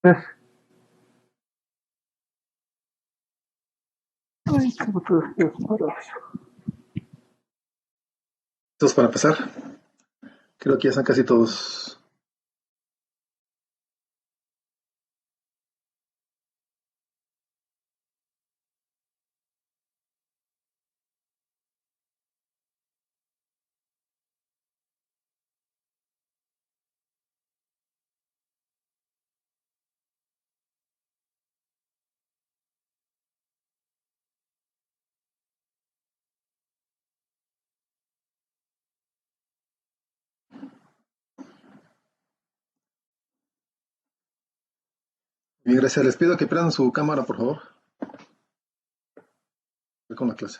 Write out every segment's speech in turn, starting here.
Pues, ay, como todos estos parados. ¿Listos para empezar? Creo que ya están casi todos. Bien, gracias. Les pido que prendan su cámara, por favor. Voy con la clase.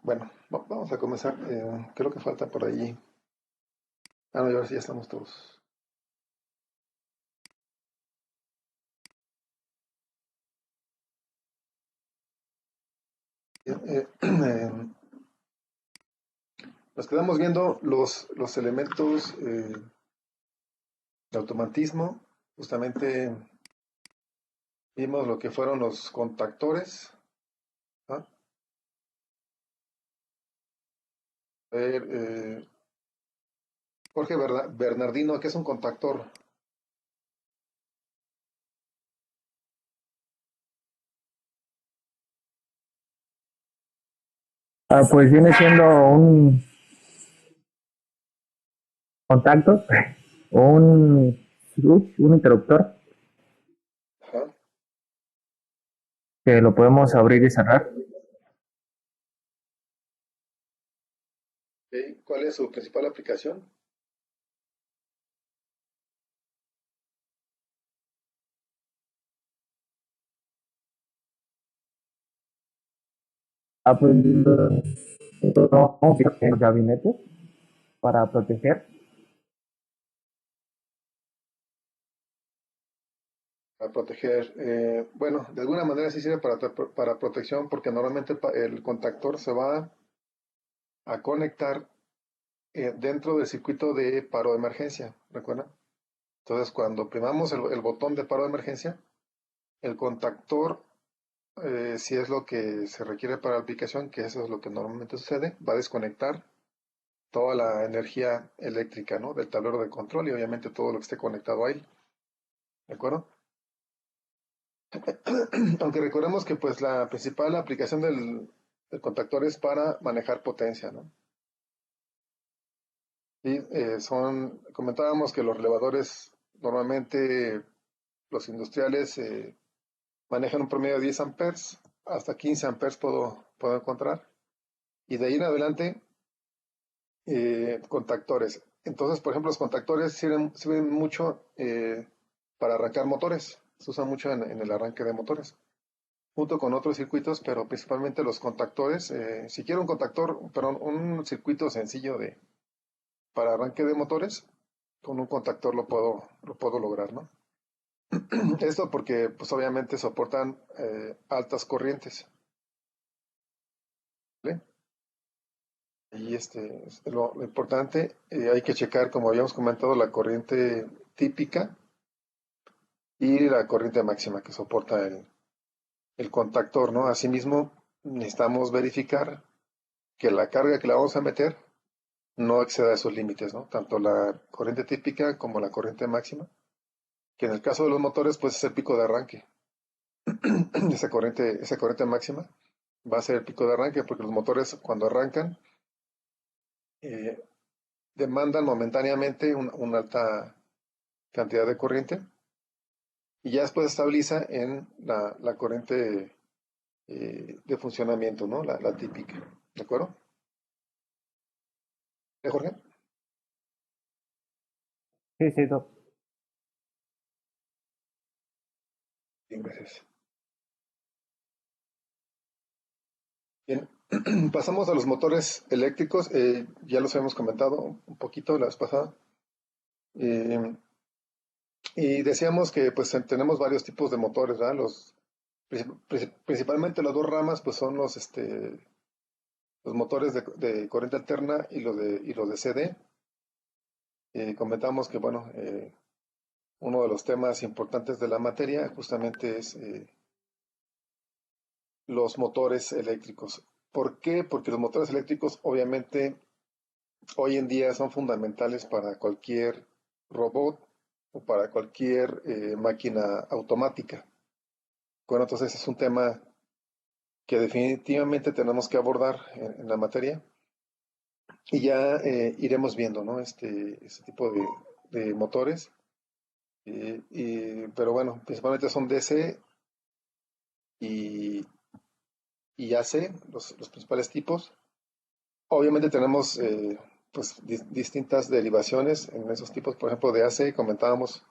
Bueno, vamos a comenzar. Creo que falta por ahí. Ah, no, y ahora sí ya estamos todos. Bien, nos quedamos viendo los elementos de automatismo. Justamente vimos lo que fueron los contactores. ¿Ah? A ver, Jorge Bernardino, ¿qué es un contactor? Pues viene siendo un contacto, un switch, un interruptor Ajá. que lo podemos abrir y cerrar. Ok, ¿cuál es su principal aplicación? Pues no, el gabinete para proteger. Para proteger, bueno, de alguna manera sí sirve para protección porque normalmente el contactor se va a conectar dentro del circuito de paro de emergencia, ¿recuerdan? Entonces, cuando primamos el botón de paro de emergencia, el contactor, si es lo que se requiere para la aplicación, que eso es lo que normalmente sucede, va a desconectar toda la energía eléctrica, ¿no? Del tablero de control y obviamente todo lo que esté conectado ahí, ¿de acuerdo? Aunque recordemos que pues la principal aplicación del contactor es para manejar potencia, ¿no? Y comentábamos que los relevadores normalmente los industriales manejan un promedio de 10 amperes, hasta 15 amperes puedo encontrar. Y de ahí en adelante, contactores. Entonces, por ejemplo, los contactores sirven mucho para arrancar motores. Se usan mucho en el arranque de motores, junto con otros circuitos, pero principalmente los contactores. Si quiero un contactor, perdón, un circuito sencillo para arranque de motores, con un contactor lo puedo lograr, ¿no? Esto porque, pues obviamente soportan altas corrientes, ¿vale? Y lo importante, hay que checar, como habíamos comentado, la corriente típica y la corriente máxima que soporta el contactor, ¿no? Asimismo, necesitamos verificar que la carga que le vamos a meter no exceda esos límites, ¿no? Tanto la corriente típica como la corriente máxima, que en el caso de los motores, pues es el pico de arranque. Esa corriente máxima va a ser el pico de arranque, porque los motores cuando arrancan eh, demandan momentáneamente una alta cantidad de corriente y ya después estabiliza en la corriente de funcionamiento, ¿no? La típica, ¿de acuerdo? Jorge? Sí, sí, meses. Bien, pasamos a los motores eléctricos. Ya los habíamos comentado un poquito la vez pasada. Eh, y decíamos que pues tenemos varios tipos de motores, ¿verdad? Principalmente las dos ramas pues son los motores de corriente alterna y los de CD. Comentamos que bueno, uno de los temas importantes de la materia justamente es los motores eléctricos. ¿Por qué? Porque los motores eléctricos obviamente hoy en día son fundamentales para cualquier robot o para cualquier máquina automática. Bueno, entonces es un tema que definitivamente tenemos que abordar en la materia y ya iremos viendo, ¿no? Este tipo de motores. Pero bueno, principalmente son DC y, y AC, los principales tipos. Obviamente tenemos pues distintas derivaciones en esos tipos. Por ejemplo, de AC comentábamos,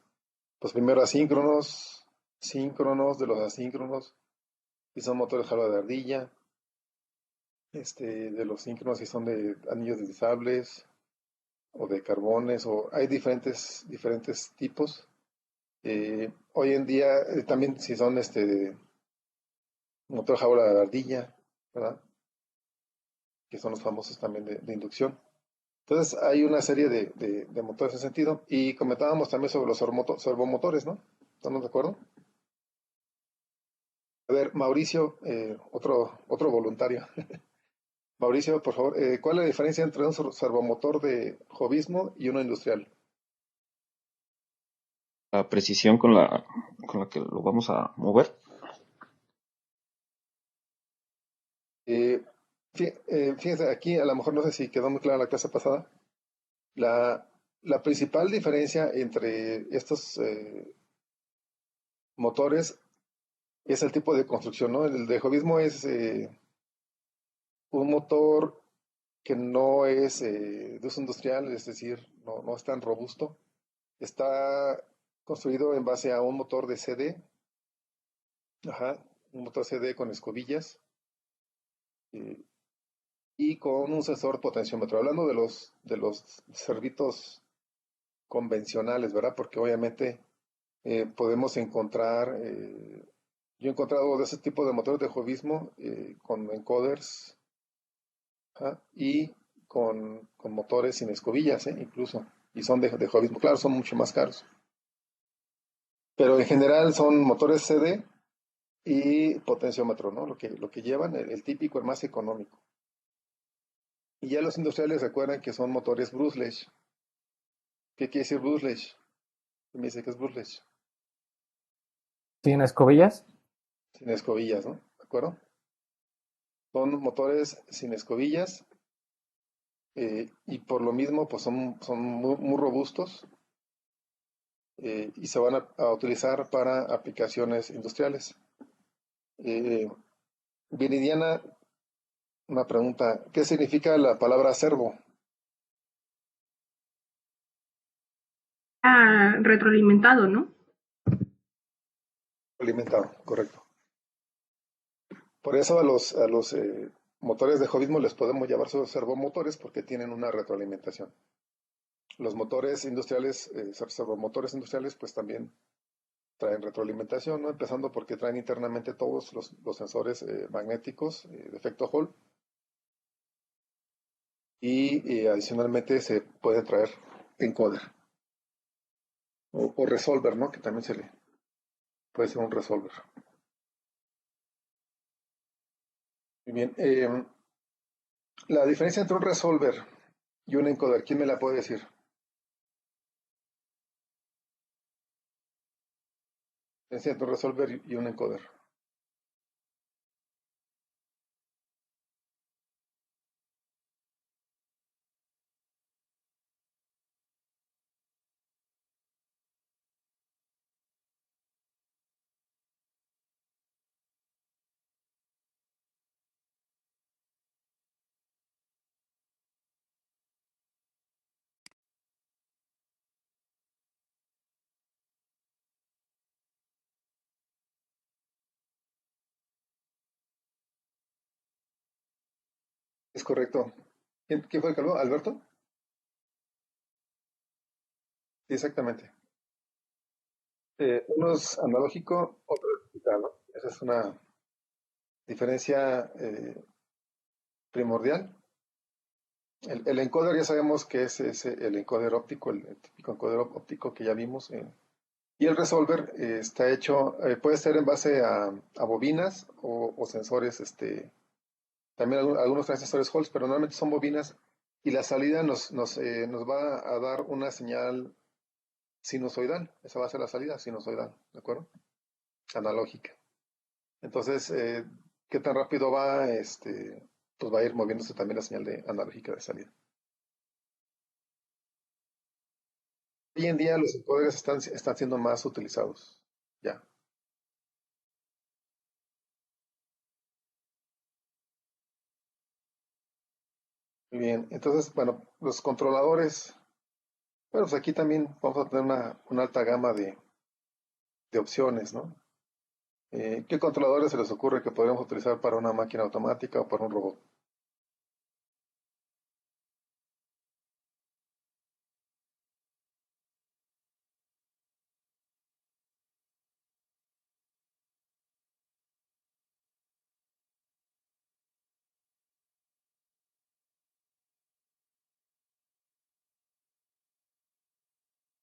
pues primero asíncronos, síncronos, de los asíncronos, y son motores jalo de ardilla, de los síncronos y son de anillos deslizables o de carbones, o hay diferentes tipos. Hoy en día también si son motor jaula de ardilla, ¿verdad? Que son los famosos también de inducción. Entonces hay una serie de motores en ese sentido. Y comentábamos también sobre los servomotores, ¿no? ¿Estamos de acuerdo? A ver, Mauricio, otro voluntario. Mauricio, por favor, ¿cuál es la diferencia entre un servomotor de jovismo y uno industrial? La precisión con la que lo vamos a mover. Eh, Fíjense, aquí a lo mejor no sé si quedó muy clara la clase pasada. La, la principal diferencia entre estos motores es el tipo de construcción, ¿no? El de jovismo es un motor que no es de uso industrial, es decir, no es tan robusto. Está construido en base a un motor de CD, ajá, un motor CD con escobillas eh, y con un sensor potenciómetro. Hablando de los servitos convencionales, ¿verdad? Porque obviamente podemos encontrar, yo he encontrado de ese tipo de motores de jovismo con encoders, ajá, y con motores sin escobillas, incluso, y son de jovismo. Claro, son mucho más caros. Pero en general son motores CD y potenciómetro, ¿no? Lo que llevan, el típico, el más económico. Y ya los industriales recuerdan que son motores brushless. ¿Qué quiere decir brushless? Me dice que es brushless, ¿Sin escobillas? sin escobillas, ¿no? ¿De acuerdo? Son motores sin escobillas y por lo mismo pues son muy, muy robustos y se van a utilizar para aplicaciones industriales. Eh, Viridiana, una pregunta, ¿qué significa la palabra servo? Retroalimentado, ¿no? Alimentado, correcto. Por eso a los motores de jovismo les podemos llamar sus servomotores porque tienen una retroalimentación. Los motores industriales, servomotores industriales, pues también traen retroalimentación, ¿no? Empezando porque traen internamente todos los sensores magnéticos de efecto Hall y adicionalmente se puede traer encoder o resolver, ¿no? Que también se le puede ser un resolver. Muy bien. La diferencia entre un resolver y un encoder, ¿quién me la puede decir? La diferencia entre un resolver y un encoder. Es correcto. ¿Quién fue el que habló? ¿Alberto? Sí, exactamente. Uno es analógico, otro es digital, ¿no? Esa es una diferencia primordial. El encoder ya sabemos que es el encoder óptico, el típico encoder óptico que ya vimos. Y el resolver está hecho, puede ser en base a bobinas o sensores, también algunos traen sensores Hall, pero normalmente son bobinas y la salida nos va a dar una señal sinusoidal. Esa va a ser la salida sinusoidal, ¿de acuerdo? Analógica. Entonces, ¿qué tan rápido va? Pues va a ir moviéndose también la señal analógica de salida. Hoy en día los encoders están siendo más utilizados. Ya. Muy bien. Entonces, bueno, los controladores. Bueno, pues aquí también vamos a tener una alta gama de opciones, ¿no? ¿Qué controladores se les ocurre que podríamos utilizar para una máquina automática o para un robot?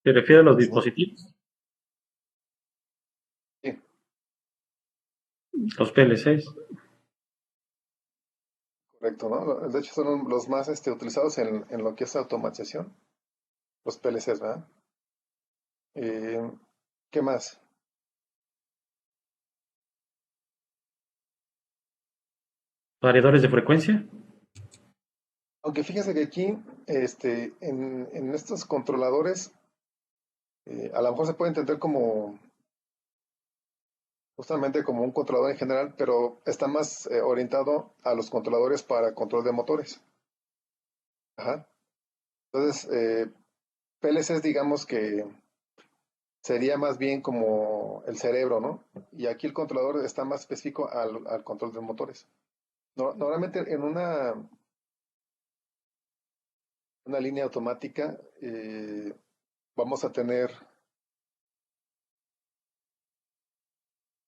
¿Se refiere a los Sí, dispositivos? sí, Los PLCs. correcto, ¿no? De hecho, son los más utilizados en lo que es automatización, los PLCs, ¿verdad? Eh, ¿Qué más? Variadores de frecuencia. Aunque fíjese que aquí, en estos controladores, a lo mejor se puede entender como justamente como un controlador en general, pero está más orientado a los controladores para control de motores. Ajá. Entonces, PLCs digamos que sería más bien como el cerebro, ¿no? Y aquí el controlador está más específico al control de motores. Normalmente en una línea automática vamos a tener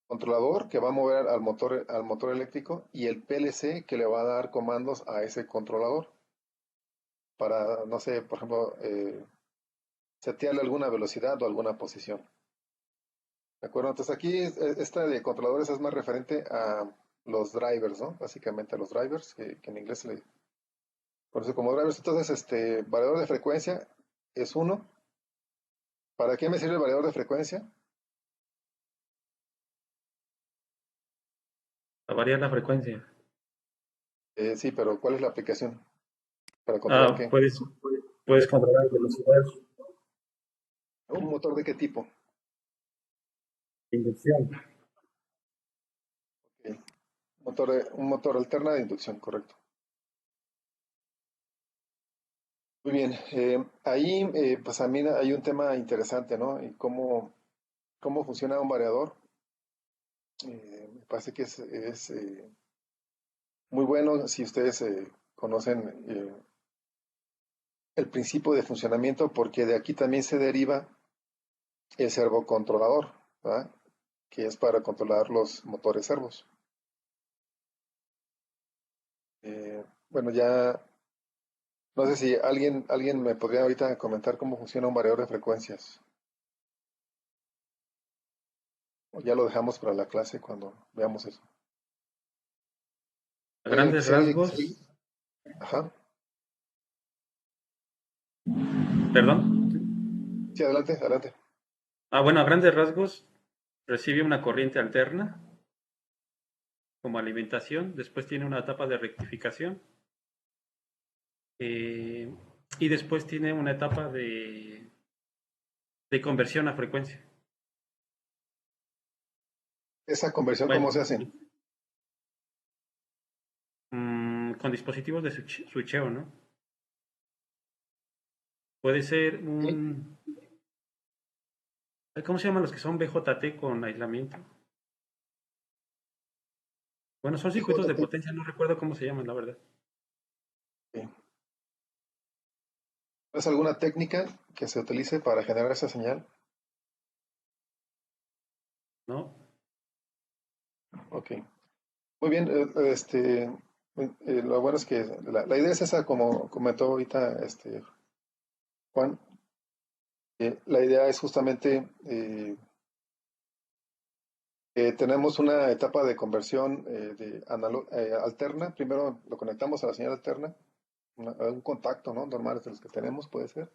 controlador que va a mover al motor eléctrico y el PLC que le va a dar comandos a ese controlador para, no sé, por ejemplo, setearle alguna velocidad o alguna posición. ¿De acuerdo? Entonces aquí esta de controladores es más referente a los drivers, ¿no? Básicamente a los drivers, que en inglés se le conoce como drivers. Entonces, variador de frecuencia es uno. ¿Para qué me sirve el variador de frecuencia? Para variar la frecuencia. Sí, pero ¿cuál es la aplicación? ¿Para controlar Ah, qué? puedes controlar velocidad ¿Un motor de qué tipo? de inducción. Ok. Un motor alterna de inducción, correcto. Muy bien. Ahí, pues a mí hay un tema interesante, ¿no? Y cómo funciona un variador. Me parece que es muy bueno si ustedes conocen el principio de funcionamiento, porque de aquí también se deriva el servocontrolador, ¿verdad? Que es para controlar los motores servos. Bueno, ya no sé si alguien me podría ahorita comentar cómo funciona un variador de frecuencias. O ya lo dejamos para la clase cuando veamos eso. A grandes rasgos, Ajá. perdón. Sí, adelante, adelante. Bueno, a grandes rasgos recibe una corriente alterna como alimentación, después tiene una etapa de rectificación eh, y después tiene una etapa de conversión a frecuencia. Esa conversión, Bueno, ¿cómo se hace? con dispositivos de switcheo, ¿no? Puede ser Sí. ¿cómo se llaman los que son BJT con aislamiento? Bueno, son circuitos de BJT. potencia, no recuerdo cómo se llaman, la verdad. Ok. ¿Es alguna técnica que se utilice para generar esa señal? ¿no? Ok. Muy bien. Lo bueno es que la idea es esa, como comentó ahorita Juan. La idea es justamente que tenemos una etapa de conversión alterna. Primero lo conectamos a la señal alterna, a un contacto, ¿no? Normal de los que tenemos, puede ser.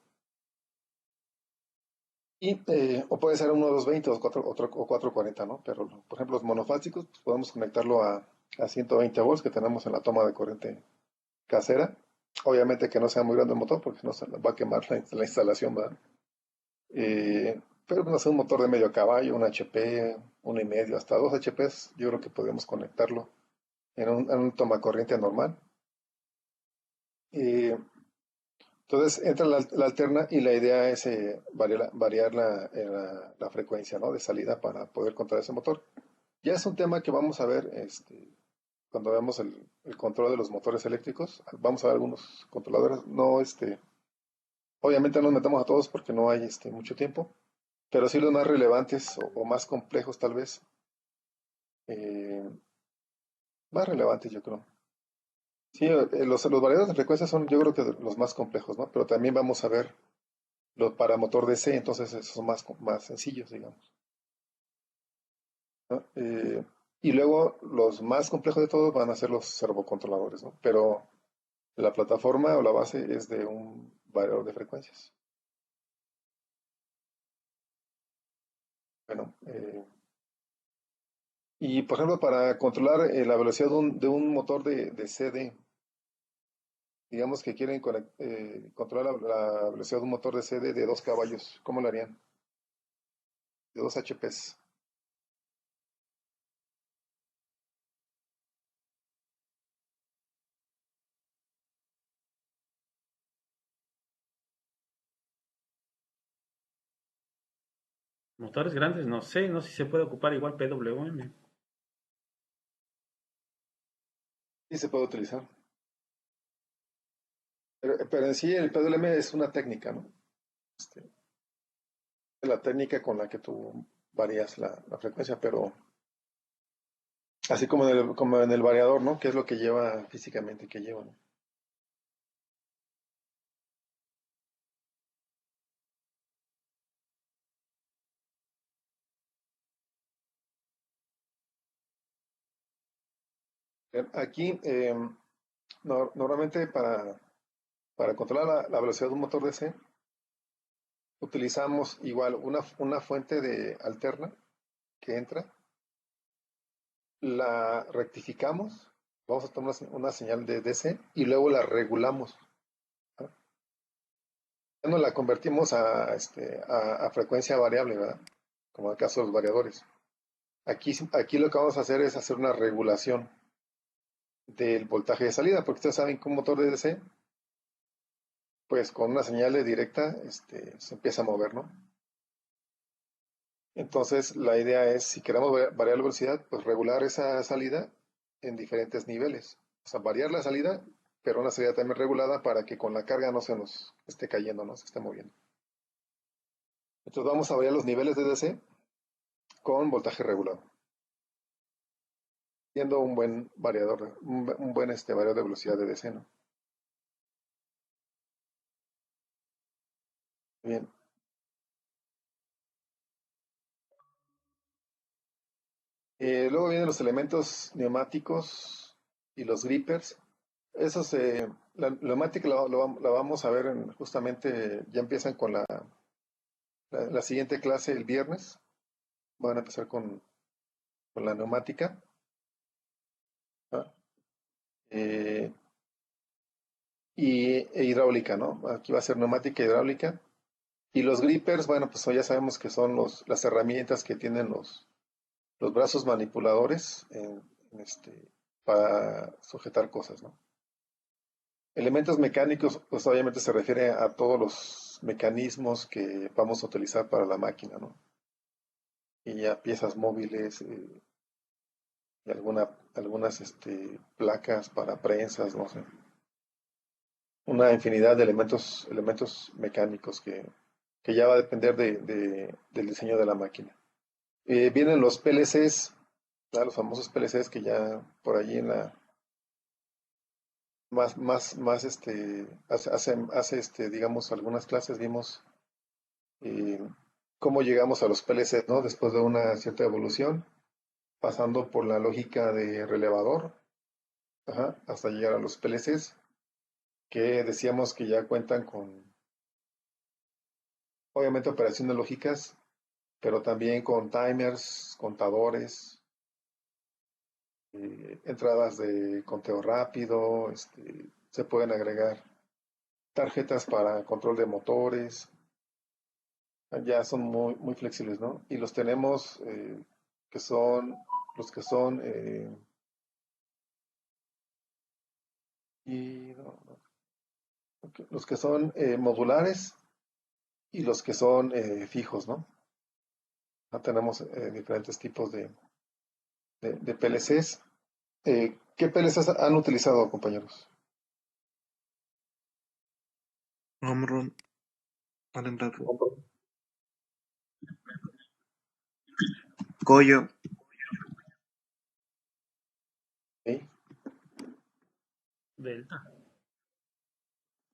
O puede ser uno 220 o 440, ¿no? Pero, por ejemplo, los monofásicos, pues podemos conectarlo a 120 volts que tenemos en la toma de corriente casera. Obviamente que no sea muy grande el motor porque no se va a quemar la instalación, ¿verdad? Pero no sé, un motor de medio caballo, un HP, 1,5, hasta 2 HPs, yo creo que podemos conectarlo en un tomacorriente normal. Eh, entonces entra la alterna y la idea es variar la frecuencia, ¿no? De salida para poder controlar ese motor. Ya es un tema que vamos a ver cuando veamos el control de los motores eléctricos. Vamos a ver algunos controladores. No, obviamente no nos metemos a todos porque no hay mucho tiempo, pero sí los más relevantes o más complejos tal vez. eh, Más relevantes, yo creo. Sí, los variadores de frecuencia son, yo creo que los más complejos, ¿no? Pero también vamos a ver los para motor DC, entonces esos son más sencillos, digamos, ¿no? Y luego los más complejos de todos van a ser los servocontroladores, ¿no? Pero la plataforma o la base es de un variador de frecuencias. Bueno, y por ejemplo, para controlar la velocidad de un motor de CD, digamos que quieren controlar la velocidad de un motor de CD de 2 caballos, ¿cómo lo harían? De 2 HPs. Motores grandes, no sé si se puede ocupar igual PWM. Sí se puede utilizar. Pero en sí el PWM es una técnica, ¿no? Este, es la técnica con la que tú varías la frecuencia, pero así como en el variador, ¿no? ¿Qué es lo que lleva físicamente, que lleva, ¿no? Aquí, normalmente para controlar la velocidad de un motor DC, utilizamos igual una fuente de alterna que entra, la rectificamos, vamos a tomar una señal de DC y luego la regulamos, ¿no? Ya no la convertimos a frecuencia variable, ¿verdad? Como en el caso de los variadores. Aquí lo que vamos a hacer es hacer una regulación del voltaje de salida, porque ustedes saben que un motor de DC, pues con una señal de directa, se empieza a mover, ¿no? Entonces, la idea es, si queremos variar la velocidad, pues regular esa salida en diferentes niveles. O sea, variar la salida, pero una salida también regulada para que con la carga no se nos esté cayendo, no se esté moviendo. Entonces vamos a variar los niveles de DC con voltaje regulado, siendo un buen variador, un buen variador de velocidad de DC, ¿no? Bien. Luego vienen los elementos neumáticos y los grippers. Esos, la neumática la vamos a ver justamente, ya empiezan con la siguiente clase el viernes. Van a empezar con la neumática, ¿no? Eh, e hidráulica, ¿no? Aquí va a ser neumática e hidráulica. Y los grippers, bueno, pues ya sabemos que son las herramientas que tienen los brazos manipuladores para sujetar cosas, ¿no? Elementos mecánicos, pues obviamente se refiere a todos los mecanismos que vamos a utilizar para la máquina, ¿no? Y ya piezas móviles, y algunas placas para prensas, no sé. una infinidad de elementos mecánicos que ya va a depender del diseño de la máquina. Vienen los PLCs, ¿verdad? Los famosos PLCs que ya por allí en la digamos, algunas clases vimos eh, cómo llegamos a los PLCs, ¿no? Después de una cierta evolución, pasando por la lógica de relevador, ajá, hasta llegar a los PLCs, que decíamos que ya cuentan con, obviamente, operaciones lógicas, pero también con timers, contadores, entradas de conteo rápido, se pueden agregar tarjetas para control de motores, ya son muy, muy flexibles, ¿no? Y los tenemos que son, los que son, los que son modulares y los que son fijos, ¿no? Ya tenemos diferentes tipos de PLCs. ¿Qué PLCs han utilizado, compañeros? Omron, Allen Bradford, Goyo, ¿Sí? Delta.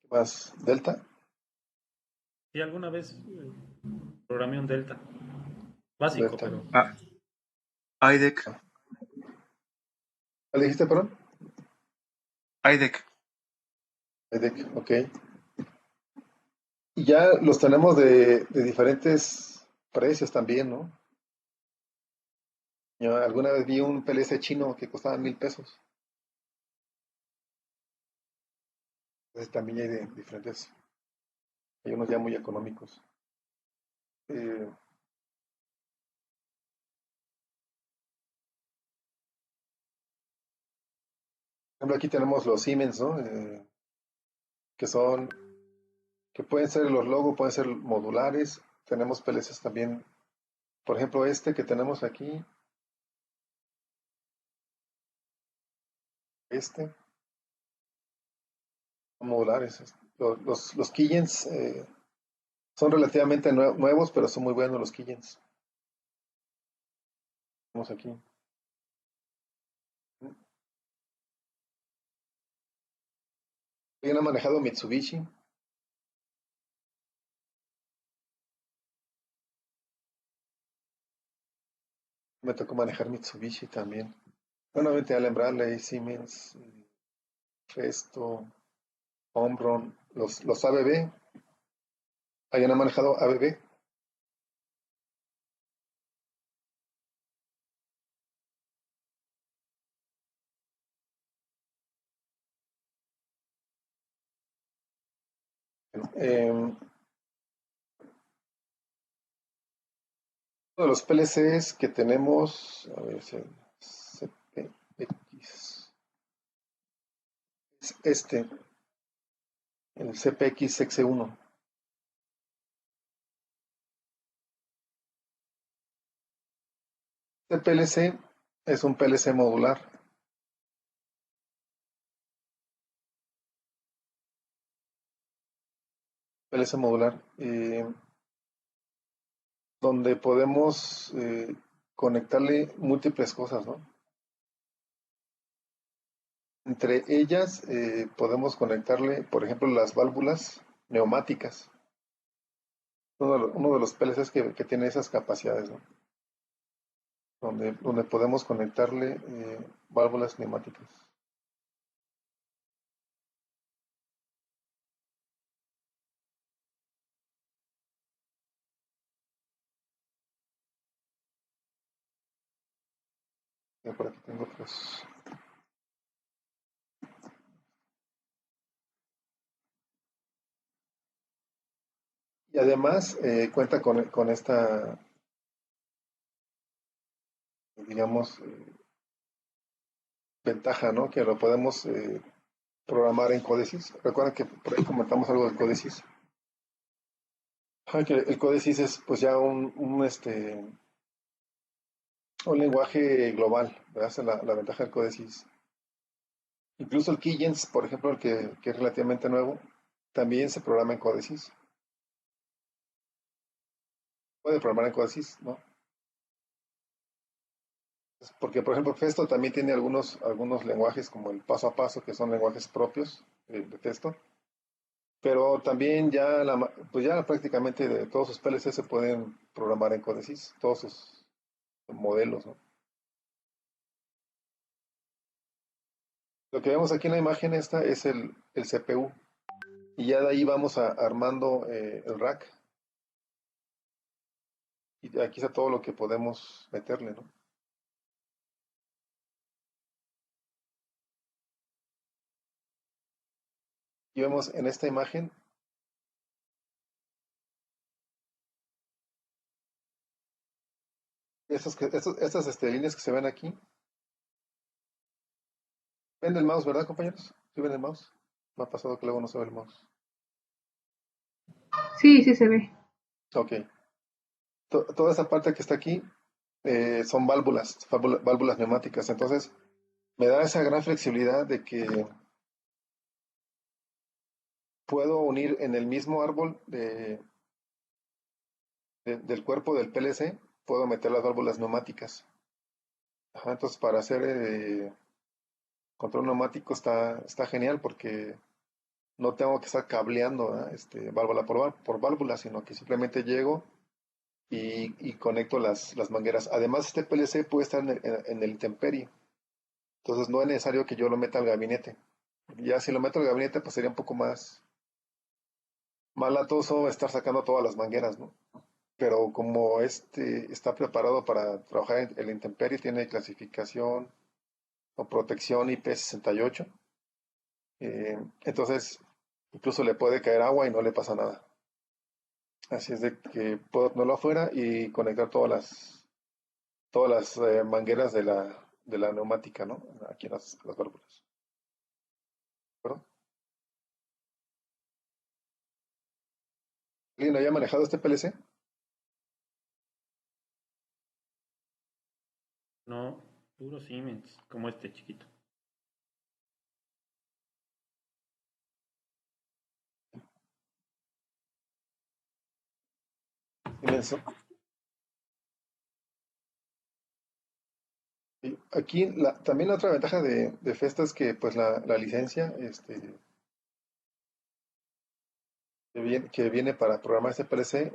¿Qué más? ¿Delta? Sí, alguna vez programé un Delta. Básico, Delta. pero IDEC, ¿Cuál dijiste, perdón? IDEC. EDEC, ok. Y ya los tenemos de diferentes precios también, ¿no? Yo alguna vez vi un PLC chino que costaba 1,000 pesos. Entonces también hay de diferentes, hay unos ya muy económicos. Por ejemplo, aquí tenemos los Siemens, ¿no? Que son, que pueden ser los logos, pueden ser modulares. Tenemos PLCs también. Por ejemplo, este que tenemos aquí, son modulares. Los Keyens son relativamente nuevos, pero son muy buenos los Keyens. Tenemos aquí. ¿Alguien ha manejado Mitsubishi? Me tocó manejar Mitsubishi también. Bueno, obviamente Allen Bradley, Siemens, Festo, Omron, los ABB. ¿Alguien ha manejado ABB? Uno de los PLCs que tenemos, a ver, es el CPX, es el CPX X1. Este PLC es un PLC modular. PLC modular, donde podemos conectarle múltiples cosas, ¿no? Entre ellas podemos conectarle, por ejemplo, las válvulas neumáticas. Uno de los PLCs que tiene esas capacidades, ¿no? Donde podemos conectarle válvulas neumáticas. Por aquí tengo otros. Y además cuenta con esta, digamos, ventaja, ¿no? Que lo podemos programar en Codesys. Recuerden que por ahí comentamos algo del Codesys. Que el Codesys es pues ya un lenguaje global, ¿verdad? Esa es la ventaja del Codesys. Incluso el Keygens, por ejemplo, el que es relativamente nuevo, también se programa en Codesys. Puede programar en Codesys, ¿no? Porque, por ejemplo, Festo también tiene algunos lenguajes como el paso a paso, que son lenguajes propios de Festo. Pero también ya, pues ya prácticamente de todos sus PLC se pueden programar en Codesys, todos sus modelos, ¿no? Lo que vemos aquí en la imagen esta es el CPU. Y ya de ahí vamos armando el rack. Y aquí está todo lo que podemos meterle, ¿no? Y vemos en esta imagen, estas líneas que se ven aquí. ¿Ven el mouse, verdad, compañeros? ¿Sí ven el mouse? Me ha pasado que luego no se ve el mouse. Sí, sí se ve. Ok. Toda esa parte que está aquí son válvulas neumáticas. Entonces, me da esa gran flexibilidad de que puedo unir en el mismo árbol del cuerpo del PLC, puedo meter las válvulas neumáticas. Ajá, entonces, para hacer control neumático está genial porque no tengo que estar cableando, ¿verdad? Válvula por válvula, sino que simplemente llego y conecto las mangueras. Además, este PLC puede estar en el intemperie. Entonces, no es necesario que yo lo meta al gabinete. Ya si lo meto al gabinete, pues sería un poco más latoso estar sacando todas las mangueras, ¿no? Pero como está preparado para trabajar en el intemperie, tiene clasificación o protección IP68, entonces incluso le puede caer agua y no le pasa nada. Así es de que puedo ponerlo afuera y conectar todas las mangueras de la neumática, ¿no? Aquí en las válvulas. ¿De acuerdo? ¿Alguien había manejado este PLC? No, puro Siemens, como este chiquito. Inmenso. Y aquí también la otra ventaja de Festa es que pues la licencia que viene para programar este PLC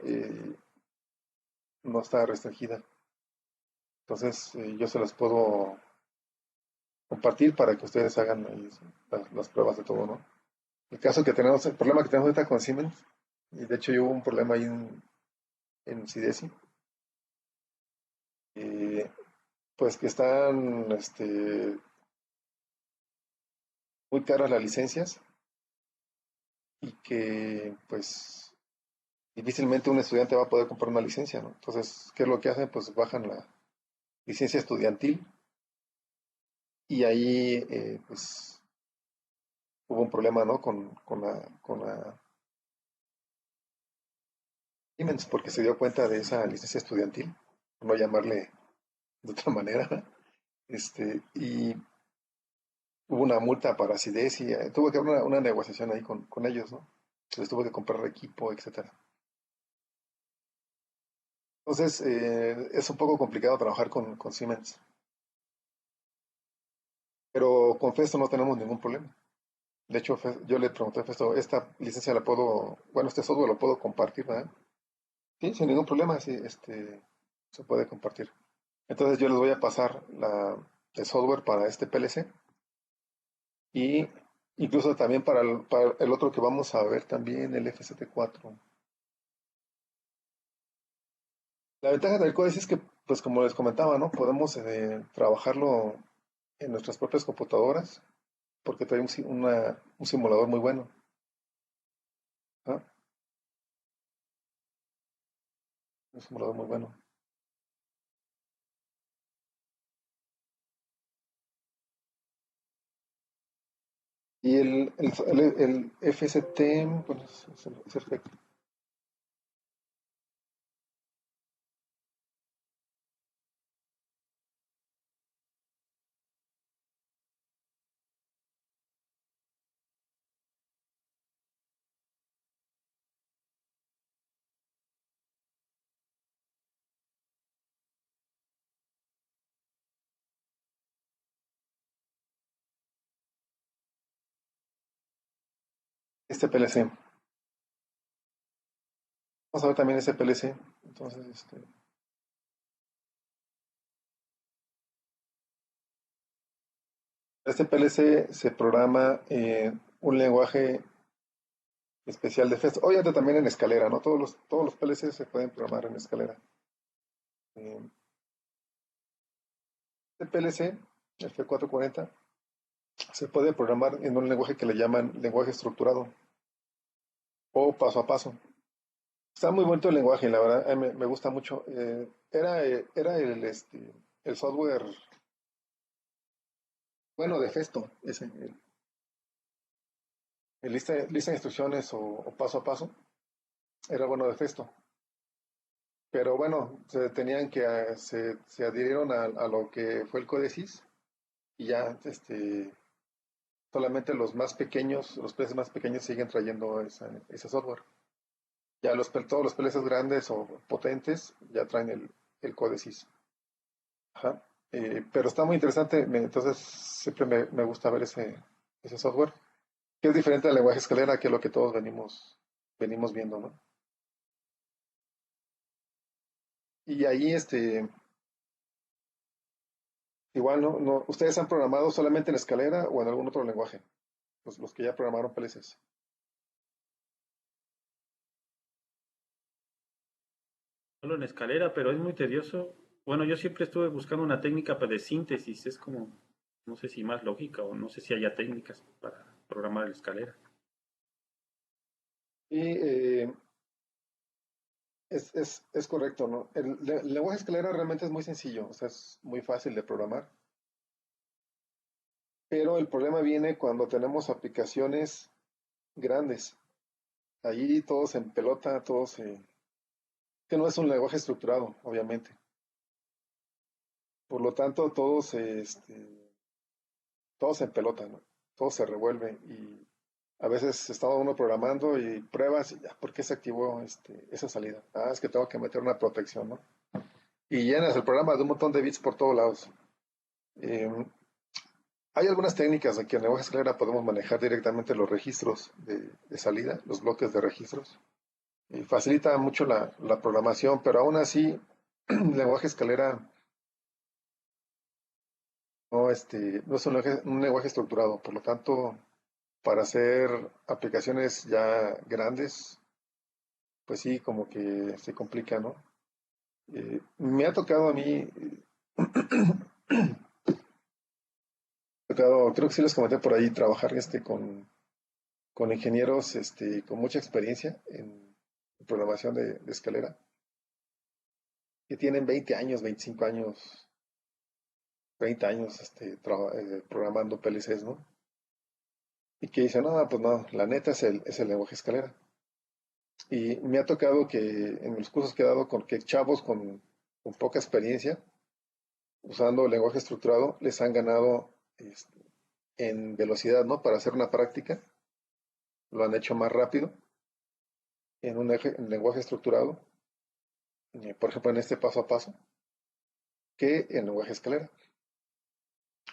no está restringida. Entonces yo se las puedo compartir para que ustedes hagan ahí las pruebas de todo, ¿no? El problema que tenemos ahorita con Siemens, y de hecho yo hubo un problema ahí en CIDESI, pues que están muy caras las licencias y que pues difícilmente un estudiante va a poder comprar una licencia, ¿no? Entonces, ¿qué es lo que hacen? Pues bajan la licencia estudiantil y ahí pues hubo un problema, ¿no? Con la Siemens porque se dio cuenta de esa licencia estudiantil, por no llamarle de otra manera, y hubo una multa para CIDES y tuvo que haber una negociación ahí con ellos, ¿no? Se les tuvo que comprar equipo, etcétera. Entonces, es un poco complicado trabajar con Siemens, pero con Festo no tenemos ningún problema. De hecho, yo le pregunté a Festo, esta licencia bueno, este software lo puedo compartir, ¿verdad? Sí, sin ningún problema, sí, se puede compartir. Entonces yo les voy a pasar el software para este PLC y incluso también para el otro que vamos a ver también, el FCT4. La ventaja del códice es que, pues como les comentaba, ¿no? Podemos trabajarlo en nuestras propias computadoras porque trae un simulador muy bueno. ¿Ah? Un simulador muy bueno. Y el FST, bueno, es el SPLC. Vamos a ver también SPLC. Entonces, SPLC se programa un lenguaje especial de Festo. Obviamente también en escalera, ¿no? Todos los PLC se pueden programar en escalera. Este PLC, el F440, se puede programar en un lenguaje que le llaman lenguaje estructurado o paso a paso. Está muy bonito el lenguaje, la verdad, a mí me gusta mucho. Era el software, bueno, de Festo, el lista de instrucciones o paso a paso, era bueno de Festo. Pero bueno, se adhirieron a lo que fue el Codesys y ya solamente los más pequeños, los PLCs más pequeños siguen trayendo ese software. Ya todos los PLCs grandes o potentes ya traen el Codesys. Ajá. Pero está muy interesante, entonces siempre me gusta ver ese software, que es diferente al lenguaje escalera, que es lo que todos venimos viendo, ¿no? Y ahí, igual, ¿no? ¿Ustedes han programado solamente en escalera o en algún otro lenguaje? Los que ya programaron PLCs. Solo en escalera, pero es muy tedioso. Bueno, yo siempre estuve buscando una técnica de síntesis, es como, no sé si más lógica o no sé si haya técnicas para programar la escalera. Y es correcto, ¿no? El lenguaje escalera realmente es muy sencillo, o sea, es muy fácil de programar. Pero el problema viene cuando tenemos aplicaciones grandes. Allí todo se empelota, que no es un lenguaje estructurado, obviamente. Por lo tanto, todo se empelota, ¿no? Todo se revuelve y a veces estaba uno programando y pruebas y ya, ¿por qué se activó esa salida? Ah, es que tengo que meter una protección, ¿no? Y llenas el programa de un montón de bits por todos lados. Eh, Hay algunas técnicas aquí en lenguaje escalera podemos manejar directamente los registros de salida, los bloques de registros. Y facilita mucho la programación, pero aún así, el lenguaje escalera no es un lenguaje estructurado. Por lo tanto, para hacer aplicaciones ya grandes, pues sí, como que se complica, ¿no? Me ha tocado a mí, creo que sí les comenté por ahí, trabajar con ingenieros con mucha experiencia en programación de escalera, que tienen 20 años, 25 años, 30 años programando PLCs, ¿no? Y que dicen, no, pues no, la neta es el lenguaje escalera. Y me ha tocado que en los cursos que he dado con que chavos con poca experiencia, usando el lenguaje estructurado, les han ganado en velocidad, ¿no? Para hacer una práctica, lo han hecho más rápido en lenguaje estructurado, por ejemplo, en este paso a paso, que en lenguaje escalera.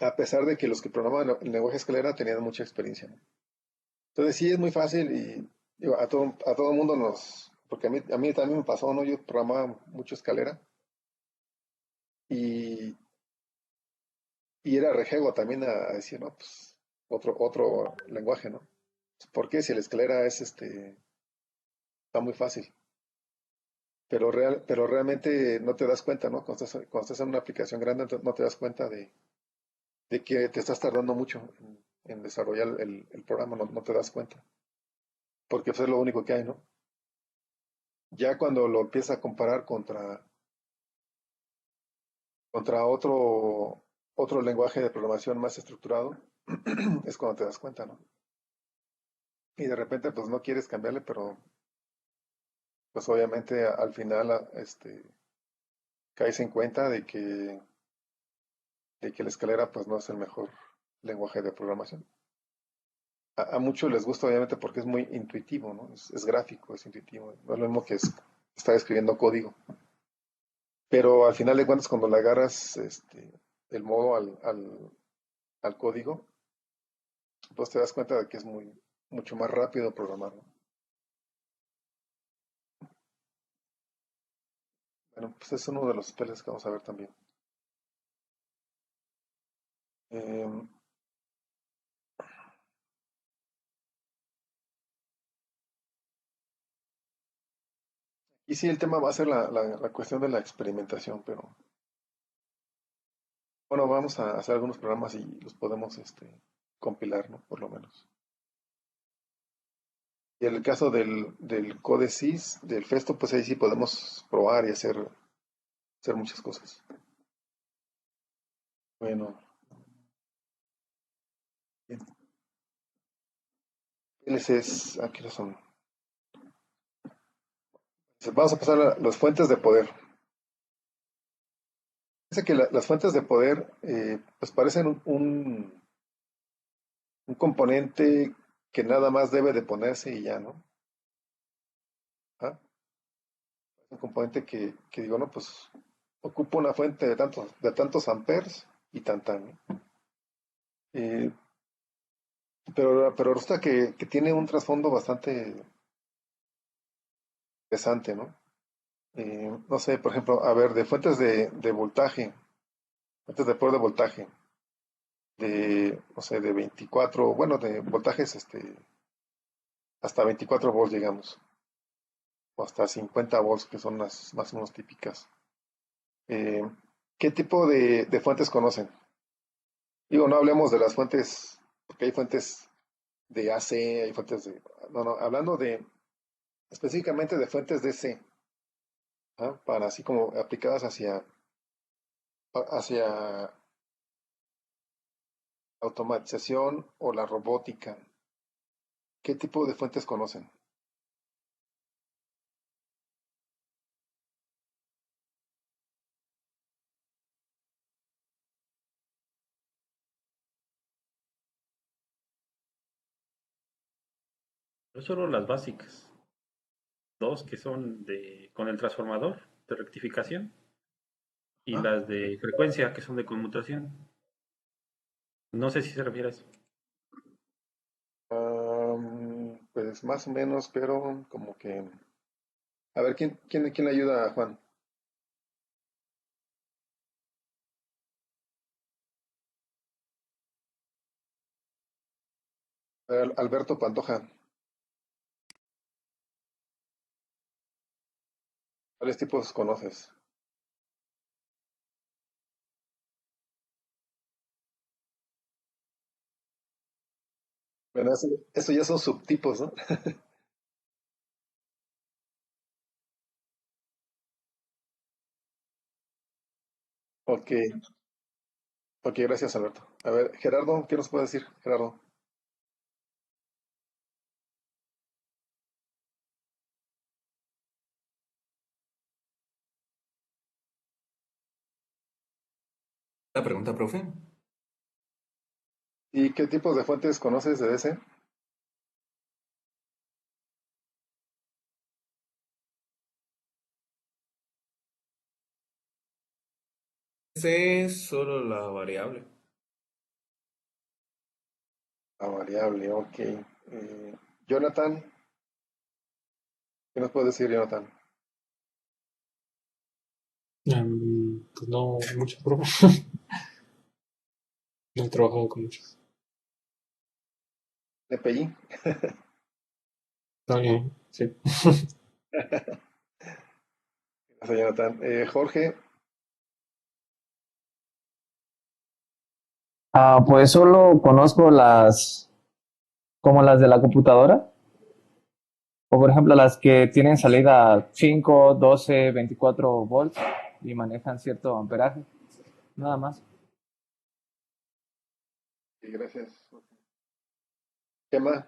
A pesar de que los que programaban en lenguaje escalera tenían mucha experiencia, ¿no? Entonces sí es muy fácil y digo, a todo mundo porque a mí también me pasó, ¿no? Yo programaba mucho escalera y, y era rejego también a decir, no, pues otro lenguaje, ¿no? ¿Por qué? Si la escalera está muy fácil, pero realmente no te das cuenta, ¿no? Cuando estás en una aplicación grande no te das cuenta de que te estás tardando mucho en desarrollar el programa, no te das cuenta, porque pues, es lo único que hay, ¿no? Ya cuando lo empiezas a comparar contra otro lenguaje de programación más estructurado, es cuando te das cuenta, ¿no? Y de repente, pues no quieres cambiarle, pero pues obviamente al final, caes en cuenta de que la escalera, pues no es el mejor lenguaje de programación. A muchos les gusta, obviamente, porque es muy intuitivo, ¿no? Es gráfico, es intuitivo. No es lo mismo que estar escribiendo código. Pero al final de cuentas, cuando le agarras el modo al código, pues te das cuenta de que es muy, mucho más rápido programar, ¿no? Bueno, pues es uno de los papeles que vamos a ver también. Eh, y sí, el tema va a ser la cuestión de la experimentación, pero bueno, vamos a hacer algunos programas y los podemos compilar, ¿no? Por lo menos. Y en el caso del Codesys, del Festo, pues ahí sí podemos probar y hacer muchas cosas. Bueno, bien. PLCs, aquí lo son. Vamos a pasar a las fuentes de poder. Dice que las fuentes de poder pues parecen un componente que nada más debe de ponerse y ya, ¿no? ¿Ah? Un componente que digo, no, pues ocupa una fuente de tantos amperes y tan, ¿no? Eh, pero resulta que tiene un trasfondo bastante interesante, ¿no? No sé, por ejemplo, a ver, de fuentes de voltaje, fuentes de poder de voltaje, no sé, de 24, bueno, de voltajes hasta 24 volts, digamos, o hasta 50 volts, que son las más o menos típicas. Eh, ¿Qué tipo de fuentes conocen? Digo, no hablemos de las fuentes, porque hay fuentes de AC, hay fuentes de... No, no, hablando específicamente de fuentes de DC, ¿ah? Para así como aplicadas hacia automatización o la robótica. ¿Qué tipo de fuentes conocen? No solo las básicas, dos que son con el transformador de rectificación y ¿Ah? las de frecuencia que son de conmutación. No sé si se refiere a eso. Pues más o menos, pero como que... A ver, ¿quién le ayuda a Juan? A ver, Alberto Pantoja. ¿Cuáles tipos conoces? Bueno, eso ya son subtipos, ¿no? Ok, ok, gracias, Alberto. A ver, Gerardo, ¿qué nos puede decir, Gerardo? La pregunta, profe. ¿Y qué tipos de fuentes conoces de ese? Ese es solo la variable. La variable, ok. Jonathan, ¿qué nos puede decir, Jonathan? Pues no mucho, profe. No he trabajado con muchos. DPI. Está bien, sí. Gracias, Jonathan. Jorge, Pues solo conozco como las de la computadora, o por ejemplo las que tienen salida 5, 12, 24 volts y manejan cierto amperaje, nada más. sí, gracias. Tema,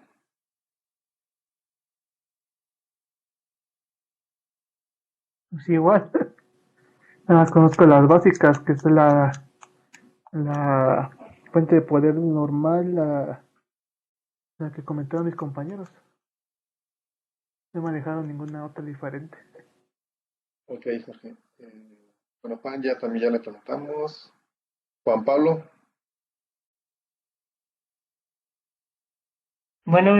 Pues igual, nada más conozco las básicas, que es la fuente de poder normal, la que comentaron mis compañeros. No he manejado ninguna otra diferente. ok, Jorge. Bueno, Juan, ya también ya le preguntamos. Juan Pablo, Bueno,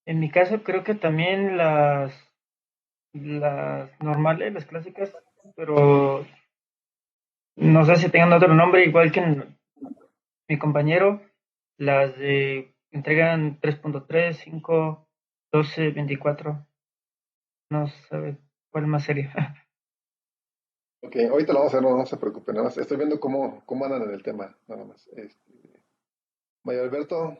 en mi caso creo que también las normales, las clásicas, pero no sé si tengan otro nombre, igual que mi compañero, las de entregan 3.3, 5, 12, 24, no sabe cuál más sería. Ok, ahorita lo vamos a hacer, no se preocupen, nada más. Estoy viendo cómo andan en el tema, nada más. Mario Alberto,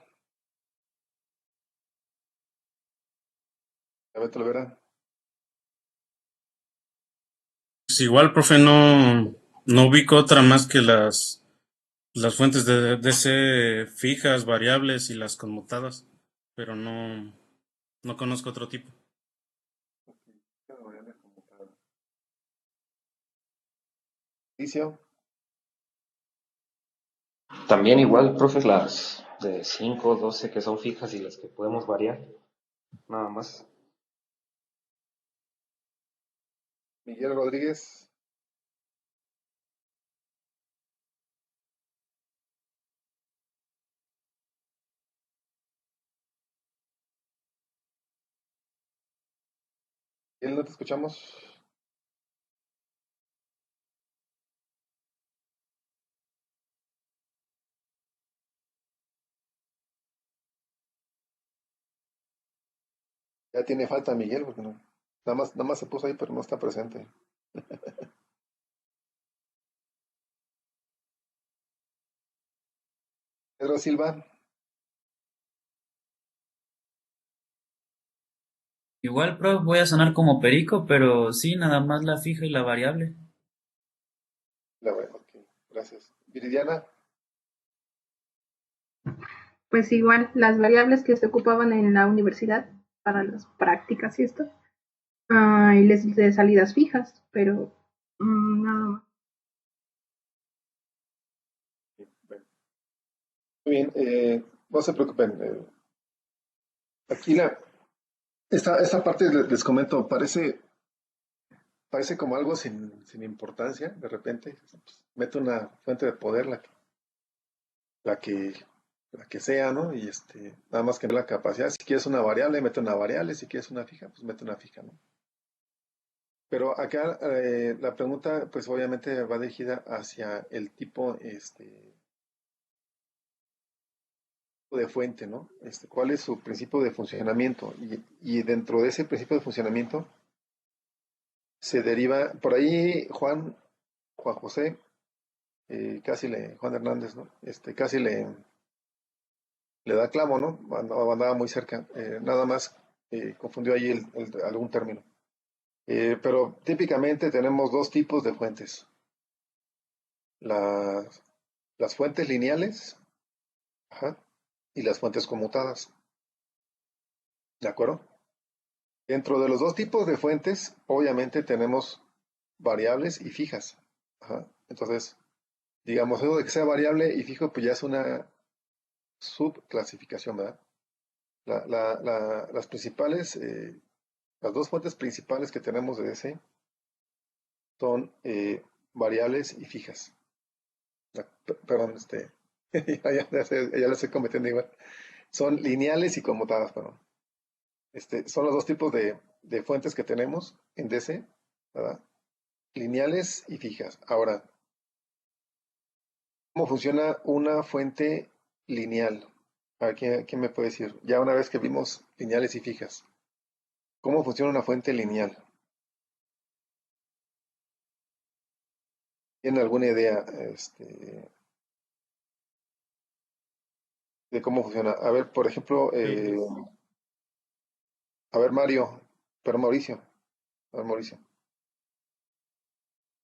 Alberto Olvera. Pues igual, profe, no ubico otra más que las fuentes de DC fijas, variables y las conmutadas, pero no conozco otro tipo. Inicio. También igual, profe, las de 5, 12 que son fijas y las que podemos variar, nada más. Miguel Rodríguez. Miguel, no te escuchamos. Ya tiene falta Miguel, porque no. Nada más se puso ahí, pero no está presente. Pedro Silva. Igual, prof, voy a sonar como perico, pero sí, nada más la fija y la variable. Ok, gracias. Viridiana. Pues igual, las variables que se ocupaban en la universidad para las prácticas y esto, y les de salidas fijas, pero nada más. Muy bien, no se preocupen. Aquí esta parte les comento, parece como algo sin importancia, de repente. Pues, mete una fuente de poder, la que, la que sea, ¿no? Y nada más que la capacidad. Si quieres una variable, mete una variable. Si quieres una fija, pues mete una fija, ¿no? Pero acá la pregunta, pues obviamente va dirigida hacia el tipo, de fuente, ¿no? ¿Cuál es su principio de funcionamiento? Y dentro de ese principio de funcionamiento se deriva, por ahí Juan José, Juan Hernández, ¿no? Casi le da clavo, ¿no? Andaba muy cerca, nada más confundió ahí algún término. Pero típicamente tenemos dos tipos de fuentes. Las, las fuentes lineales, ajá, y las fuentes conmutadas. ¿De acuerdo? Dentro de los dos tipos de fuentes, obviamente tenemos variables y fijas. Ajá. Entonces, digamos, eso de que sea variable y fijo, pues ya es una subclasificación, ¿verdad? Las principales, las dos fuentes principales que tenemos de ese son variables y fijas. Perdón, ya lo estoy cometiendo igual. Son lineales y conmutadas, perdón. Son los dos tipos de fuentes que tenemos en DC, ¿verdad? Lineales y fijas. Ahora, ¿cómo funciona una fuente lineal? A ver, ¿quién me puede decir? Ya una vez que vimos lineales y fijas, ¿cómo funciona una fuente lineal? ¿Tienen alguna idea de cómo funciona? A ver, por ejemplo, a ver, Mauricio, a ver, Mauricio,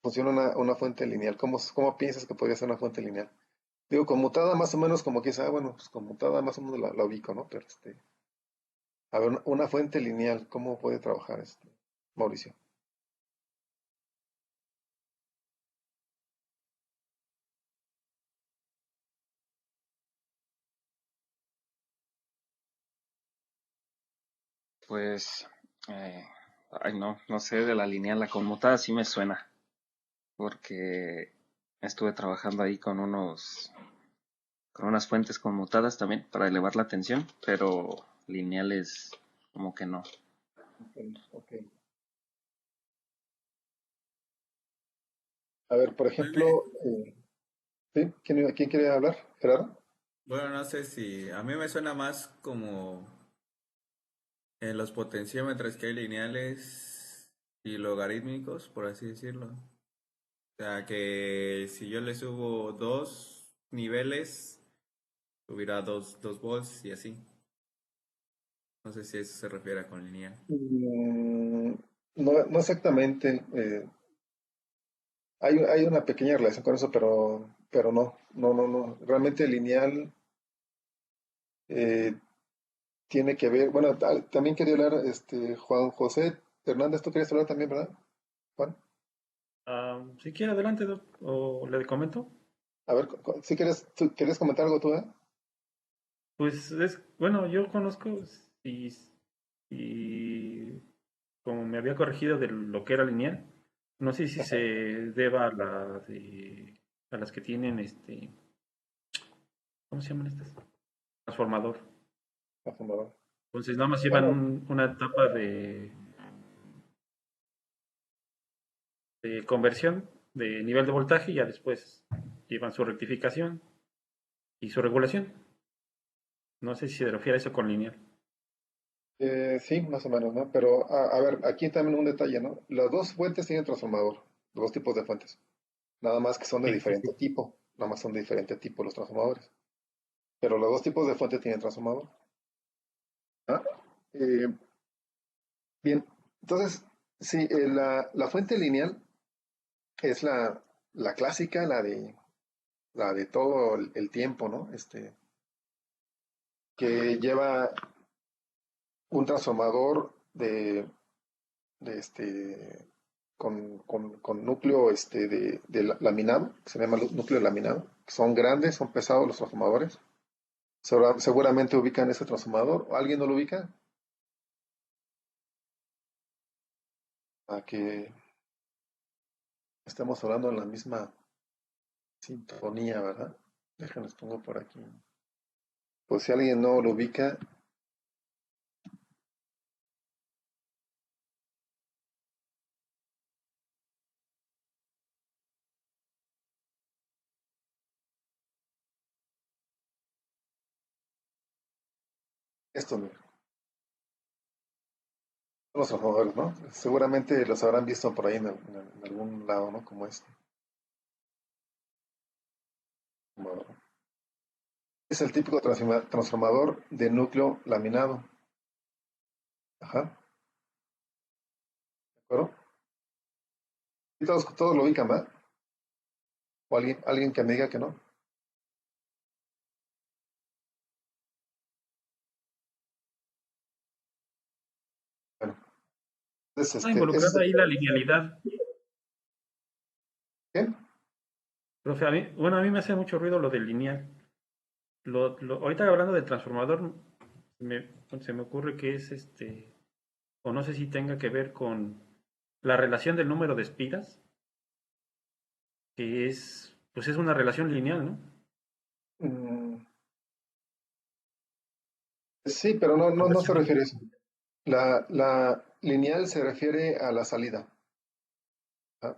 funciona una fuente lineal. ¿Cómo piensas que podría ser una fuente lineal? Digo, conmutada más o menos como que bueno, pues conmutada más o menos la ubico, ¿no? Pero a ver, una fuente lineal, ¿cómo puede trabajar Mauricio? Pues, eh, ay, no sé, de la lineal, la conmutada sí me suena, porque estuve trabajando ahí con con unas fuentes conmutadas también para elevar la tensión, pero lineales como que no. Ok. A ver, por ejemplo, ¿sí? ¿Quién quiere hablar? ¿Gerardo? Bueno, no sé si a mí me suena más como en los potenciómetros que hay lineales y logarítmicos, por así decirlo. O sea, que si yo le subo 2 niveles, subirá 2 volts y así. No sé si eso se refiere a con lineal. No exactamente. Hay una pequeña relación con eso, pero no. Realmente lineal eh, tiene que ver. Bueno, también quería hablar, Juan José Hernández, tú querías hablar también, ¿verdad, Juan? Si quiere, adelante, Doc, o le comento. A ver, si quieres comentar algo tú, ¿eh? Pues bueno, yo conozco y como me había corregido de lo que era lineal, no sé si se deba a las que tienen ¿cómo se llaman estas? Transformador. Transformador. Entonces nada más llevan Bueno, una etapa de conversión de nivel de voltaje y ya después llevan su rectificación y su regulación. No sé si se refiere a eso con lineal. sí, más o menos, ¿no? Pero, a ver, aquí también un detalle, ¿no? Las dos fuentes tienen transformador, los dos tipos de fuentes. Nada más que son de Sí, sí, diferente sí. tipo. Nada más son de diferente tipo los transformadores. Pero los dos tipos de fuente tienen transformador. ¿Ah? Eh, bien, entonces, sí, la fuente lineal es la clásica, la de todo el tiempo, ¿no? Que lleva un transformador con núcleo laminado, que se llama núcleo laminado, que son grandes, son pesados los transformadores. Seguramente ubican ese transformador. ¿O alguien no lo ubica? A que estamos hablando en la misma sintonía, ¿verdad? Déjenles pongo por aquí. Pues si alguien no lo ubica, esto mira, son los transformadores, ¿no? Seguramente los habrán visto por ahí en algún lado, ¿no? Como este. Es el típico transformador de núcleo laminado. Ajá, ¿de acuerdo? Y todos lo ubican, ¿verdad? O alguien que me diga que no. Bueno, entonces, Está ese es involucrada el ahí la linealidad. ¿qué? Profe, bueno, a mí me hace mucho ruido lo del lineal. Ahorita hablando del transformador, se me ocurre que es o no sé si tenga que ver con la relación del número de espiras, que pues es una relación lineal, ¿no? Mm, sí, pero no se Conversión. refiere a eso. La lineal se refiere a la salida. ¿Ah?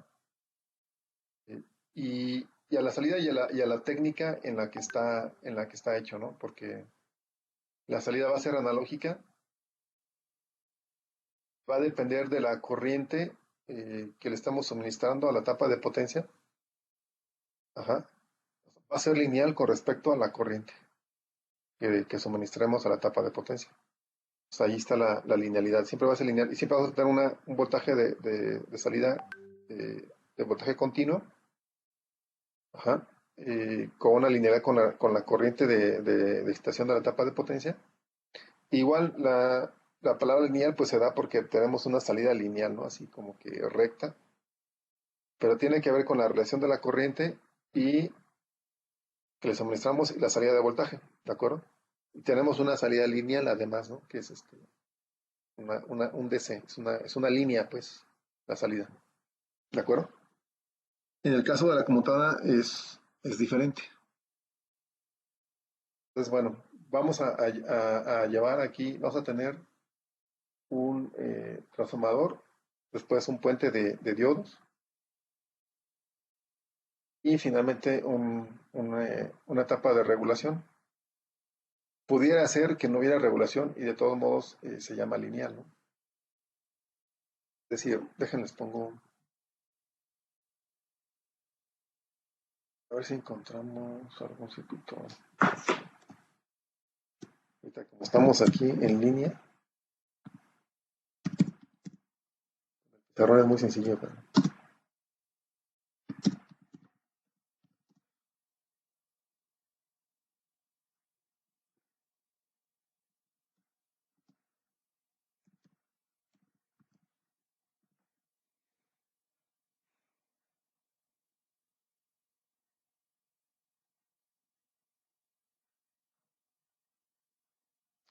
Y a la salida y a la técnica en la que está hecho, ¿no? Porque la salida va a ser analógica, va a depender de la corriente que le estamos suministrando a la tapa de potencia. Ajá. Va a ser lineal con respecto a la corriente que suministremos a la tapa de potencia. Pues ahí está la linealidad. Siempre va a ser lineal y siempre vamos a tener un voltaje de salida de voltaje continuo, ajá, con una linealidad con la corriente de excitación de la tapa de potencia. Igual la palabra lineal pues se da porque tenemos una salida lineal, ¿no? Así como que recta, pero tiene que ver con la relación de la corriente y que le suministramos y la salida de voltaje, ¿de acuerdo? Y tenemos una salida lineal además, ¿no? Que es un DC, es una línea, pues, la salida. ¿De acuerdo? En el caso de la conmutada es diferente. Entonces, bueno, vamos a llevar aquí, vamos a tener un transformador, después un puente de diodos y finalmente una etapa de regulación. Pudiera ser que no hubiera regulación y de todos modos se llama lineal, ¿no? Es decir, déjenles pongo, a ver si encontramos algún circuito. Ahorita como estamos aquí en línea, el error es muy sencillo, pero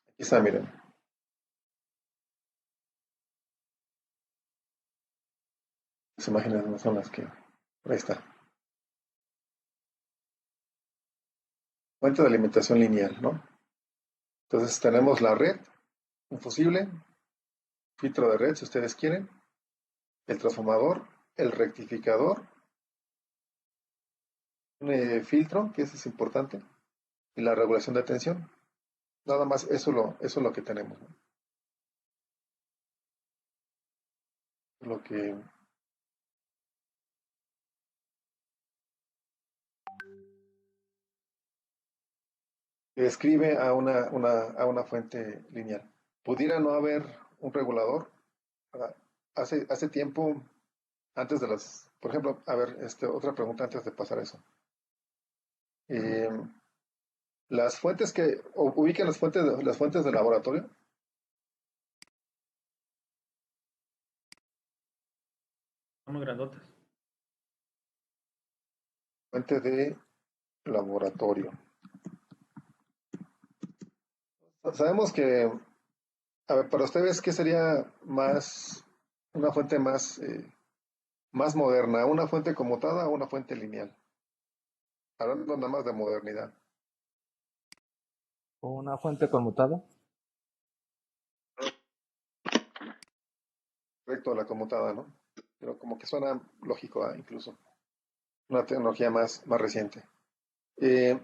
aquí está, miren. Las imágenes no son las que... Ahí está. Fuente de alimentación lineal, ¿no? Entonces tenemos la red, un fusible, filtro de red si ustedes quieren, el transformador, el rectificador, un filtro, que eso es importante, y la regulación de tensión. Nada más eso es lo que tenemos, ¿no? Lo que describe a una fuente lineal. Pudiera no haber un regulador. Hace tiempo, antes de las, por ejemplo, a ver, otra pregunta antes de pasar a eso. Las fuentes que ubican las fuentes de laboratorio. Son muy grandotas. Fuente de laboratorio. Sabemos que, a ver, para ustedes, ¿qué sería una fuente más moderna? ¿Una fuente conmutada o una fuente lineal? Hablando nada más de modernidad. ¿O una fuente conmutada? Correcto, la conmutada, ¿no? Pero como que suena lógico, incluso. Una tecnología más reciente. Y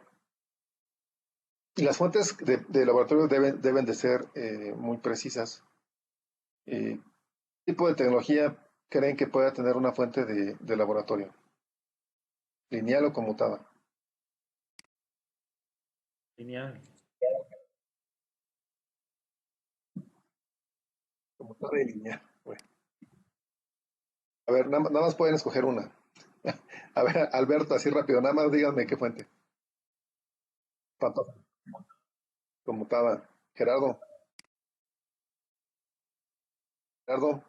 las fuentes de laboratorio deben de ser muy precisas. ¿Qué tipo de tecnología creen que pueda tener una fuente de laboratorio? ¿Lineal o conmutada? Lineal. Conmutada y lineal. Bueno. A ver, nada más pueden escoger una. A ver, Alberto, así rápido, nada más díganme qué fuente. Pantoja. Conmutada. Gerardo. Gerardo.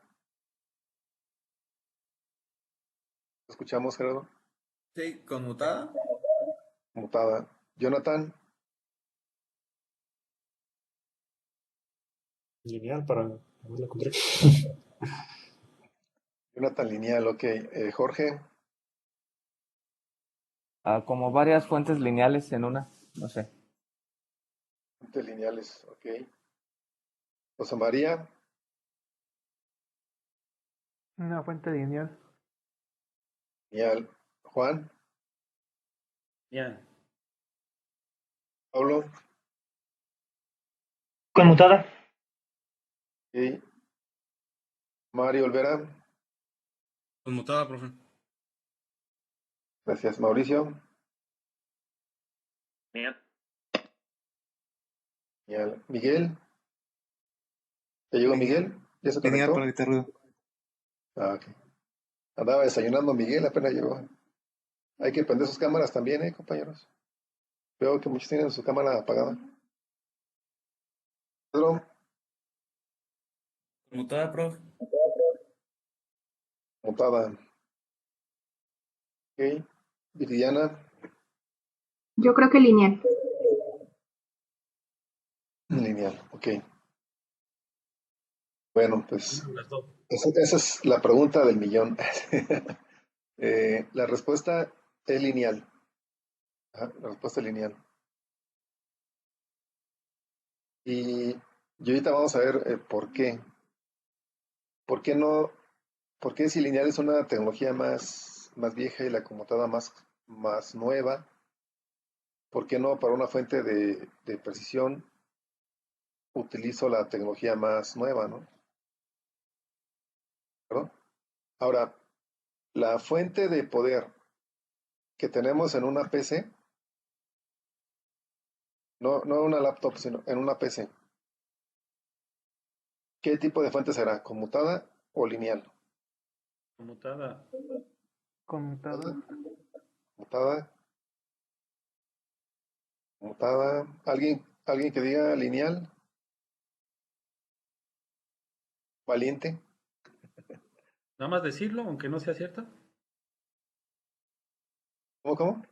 ¿Te escuchamos, Gerardo? Sí, conmutada. Conmutada. Jonathan. Lineal para ver la contraria. Jonathan lineal, ok. Jorge. Como varias fuentes lineales en una, no sé. Fuentes lineales, ok. José María. Una fuente lineal. Lineal. Juan. Lineal. Pablo. Conmutada. Ok. Mario Olvera. Conmutada, profe. Gracias, Mauricio. Lineal. Lineal. Miguel. ¿Ya llegó Miguel? ¿Ya se Lineal conectó? para evitar ruido. Ok. Andaba desayunando Miguel, apenas llegó. Hay que prender sus cámaras también, compañeros. Veo que muchos tienen su cámara apagada. Pedro. Conmutada, profe. Mutada. Ok. Viridiana. Yo creo que lineal. Lineal. Ok. Bueno, pues Las dos. esa es la pregunta del millón. La respuesta es lineal. Ajá, la respuesta es lineal. Y ahorita vamos a ver por qué. ¿Por qué no? ¿Por qué si lineal es una tecnología más vieja y la conmutada más nueva? ¿Por qué no para una fuente de precisión utilizo la tecnología más nueva, ¿no? ¿Perdón? Ahora, la fuente de poder que tenemos en una PC, no en una laptop, sino en una PC, ¿qué tipo de fuente será? ¿Conmutada o lineal? Conmutada. Conmutada. Conmutada, conmutada. ¿Alguien que diga lineal? ¿Valiente? Nada más decirlo, aunque no sea cierto. ¿Cómo?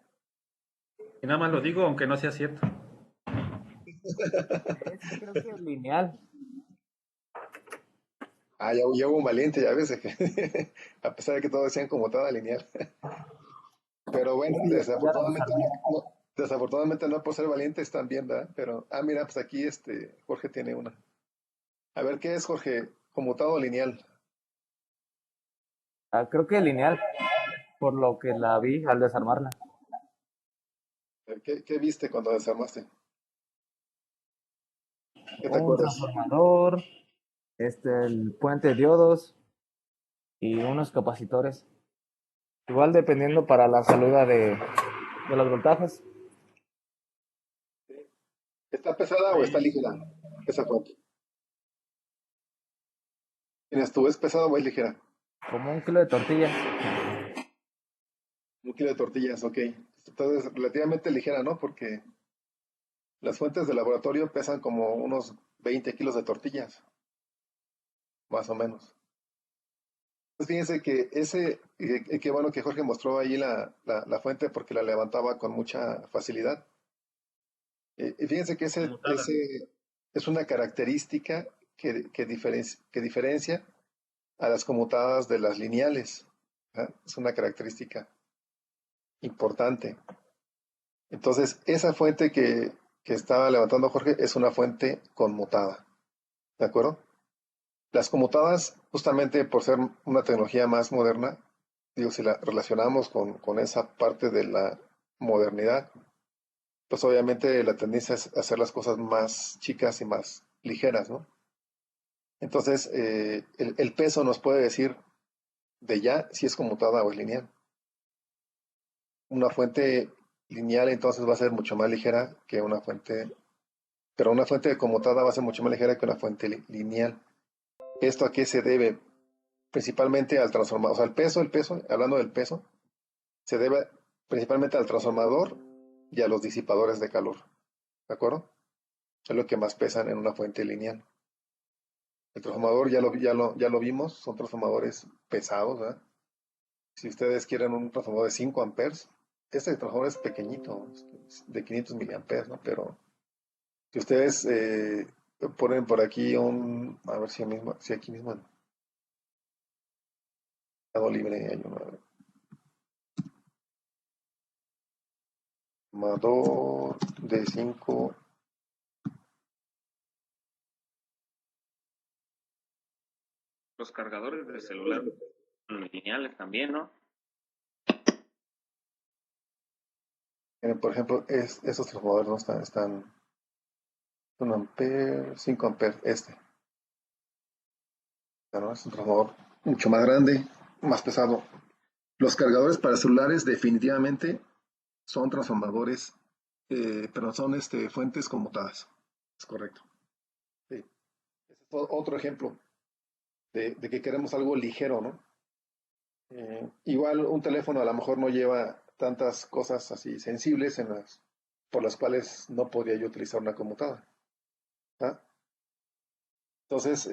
Y nada más lo digo, aunque no sea cierto. Creo que es lineal. Ya hubo un valiente, ya ves, a pesar de que todos decían conmutada lineal. Pero bueno, desafortunadamente no por ser valientes también, ¿verdad? Pero, mira, pues aquí Jorge tiene una. A ver, ¿qué es, Jorge? ¿Conmutado o lineal? Creo que lineal, por lo que la vi al desarmarla. ¿Qué viste cuando desarmaste? ¿Qué te Un acuerdas? transformador, el puente de diodos y unos capacitores. Igual dependiendo para la salida de los voltajes. ¿Está pesada o está ligera esa fuente? ¿Tienes tú? ¿Es pesada o es ligera? Como 1 kilo de tortillas. 1 kilo de tortillas, ok. Entonces, relativamente ligera, ¿no? Porque las fuentes de laboratorio pesan como unos 20 kilos de tortillas, más o menos. Pues fíjense que qué bueno que Jorge mostró ahí la fuente porque la levantaba con mucha facilidad. Y fíjense que ese es una característica que diferencia a las conmutadas de las lineales. Es una característica importante. Entonces, esa fuente que estaba levantando Jorge es una fuente conmutada. ¿De acuerdo? Las conmutadas, justamente por ser una tecnología más moderna, digo, si la relacionamos con esa parte de la modernidad, pues obviamente la tendencia es hacer las cosas más chicas y más ligeras, ¿no? Entonces, el peso nos puede decir de ya si es conmutada o es lineal. Una fuente lineal entonces va a ser mucho más ligera que una fuente, pero una fuente conmutada va a ser mucho más ligera que una fuente lineal. ¿Esto a qué se debe? Principalmente al transformador. O sea, el peso, hablando del peso, se debe principalmente al transformador y a los disipadores de calor. ¿De acuerdo? Es lo que más pesan en una fuente lineal. El transformador ya lo vimos, son transformadores pesados, ¿verdad? Si ustedes quieren un transformador de 5 amperes, este transformador es pequeñito, de 500 miliamperes, ¿no? Pero si ustedes ponen por aquí a ver si aquí mismo en Mercado Libre hay uno, transformador de 5. Los cargadores de celular lineales también, ¿no? Por ejemplo, esos transformadores no están 1 ampere, 5 amperes, ¿no? Es un transformador mucho más grande, más pesado. Los cargadores para celulares definitivamente son transformadores, pero son fuentes conmutadas. Es correcto. Sí. Ese es otro ejemplo de que queremos algo ligero, ¿no? Igual un teléfono a lo mejor no lleva tantas cosas así sensibles por las cuales no podría yo utilizar una conmutada. ¿Ah? Entonces,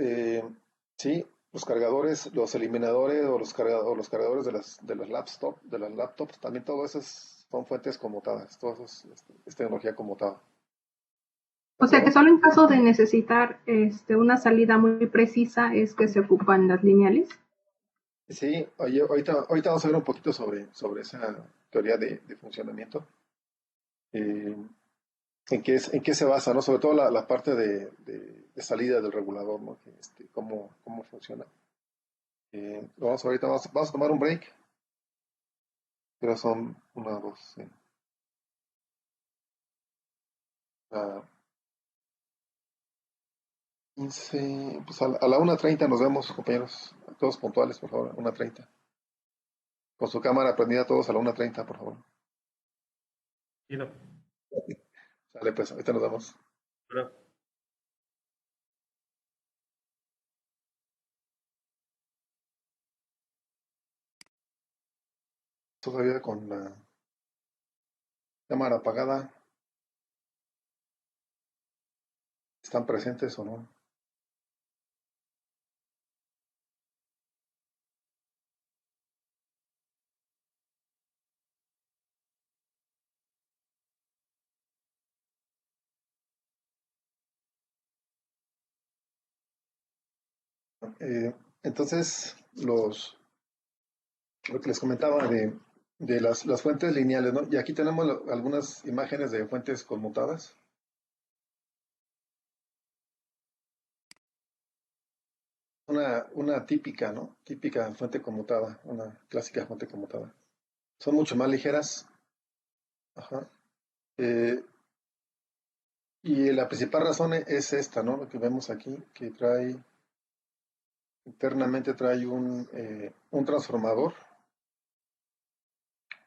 sí, los cargadores, los eliminadores o los cargadores de las laptops, también todas esas son fuentes conmutadas, todo eso es tecnología conmutada. O sea que solo en caso de necesitar una salida muy precisa es que se ocupan las lineales. Sí, oye, ahorita vamos a ver un poquito sobre esa teoría de funcionamiento. en qué se basa, ¿no? Sobre todo la parte de salida del regulador, ¿no? Cómo funciona. Vamos a tomar un break, pero son una, dos, sí. Ah, 15, pues a la 1:30 nos vemos, compañeros. Todos puntuales, por favor, 1:30. Con su cámara prendida todos a la 1:30, por favor. Ido. Sale, pues, ahorita nos vemos. Pero, Todavía con la cámara apagada. ¿Están presentes o no? Eh, entonces, lo que les comentaba de las fuentes lineales, ¿no? Y aquí tenemos algunas imágenes de fuentes conmutadas. Una típica, ¿no? Típica fuente conmutada, una clásica fuente conmutada. Son mucho más ligeras. Ajá. Eh, y la principal razón es esta, ¿no? Lo que vemos aquí, que internamente trae un transformador,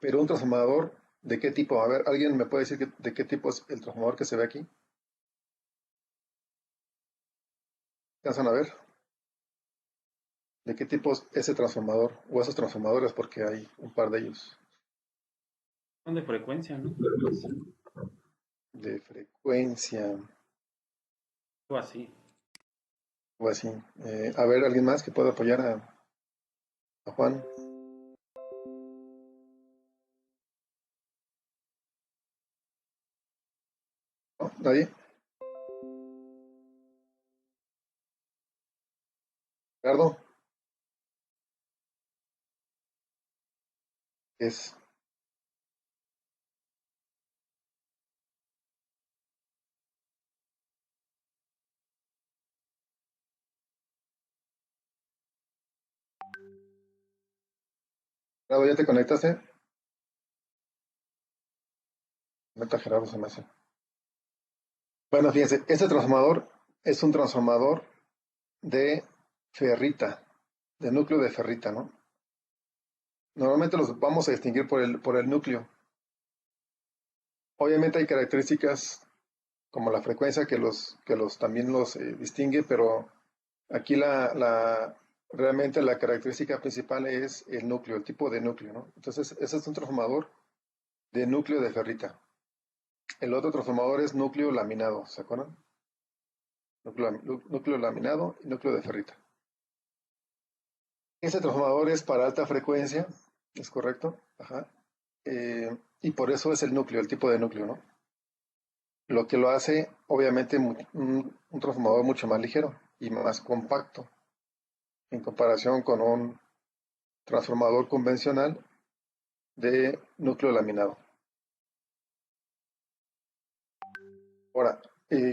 pero un transformador ¿de qué tipo? A ver, ¿alguien me puede decir de qué tipo es el transformador que se ve aquí? ¿Alcanzan a ver? ¿De qué tipo es ese transformador o esos transformadores? Porque hay un par de ellos. son de frecuencia, ¿no? De frecuencia O así. o así. A ver, ¿alguien más que pueda apoyar a Juan? ¿No? ¿Nadie? ¿Ricardo? Es. Gerardo, ¿ya te conectaste? Neta, Gerardo se me hace. Bueno, fíjense, este transformador es un transformador de ferrita, de núcleo de ferrita, ¿no? Normalmente los vamos a distinguir por el núcleo. Obviamente hay características como la frecuencia que también los distingue, pero aquí realmente la característica principal es el núcleo, el tipo de núcleo, ¿no? Entonces, ese es un transformador de núcleo de ferrita. El otro transformador es núcleo laminado, ¿se acuerdan? Núcleo laminado y núcleo de ferrita. Ese transformador es para alta frecuencia, ¿es correcto? Ajá. Y por eso es el núcleo, el tipo de núcleo, ¿no? Lo que lo hace, obviamente, un transformador mucho más ligero y más compacto en comparación con un transformador convencional de núcleo laminado. Ahora,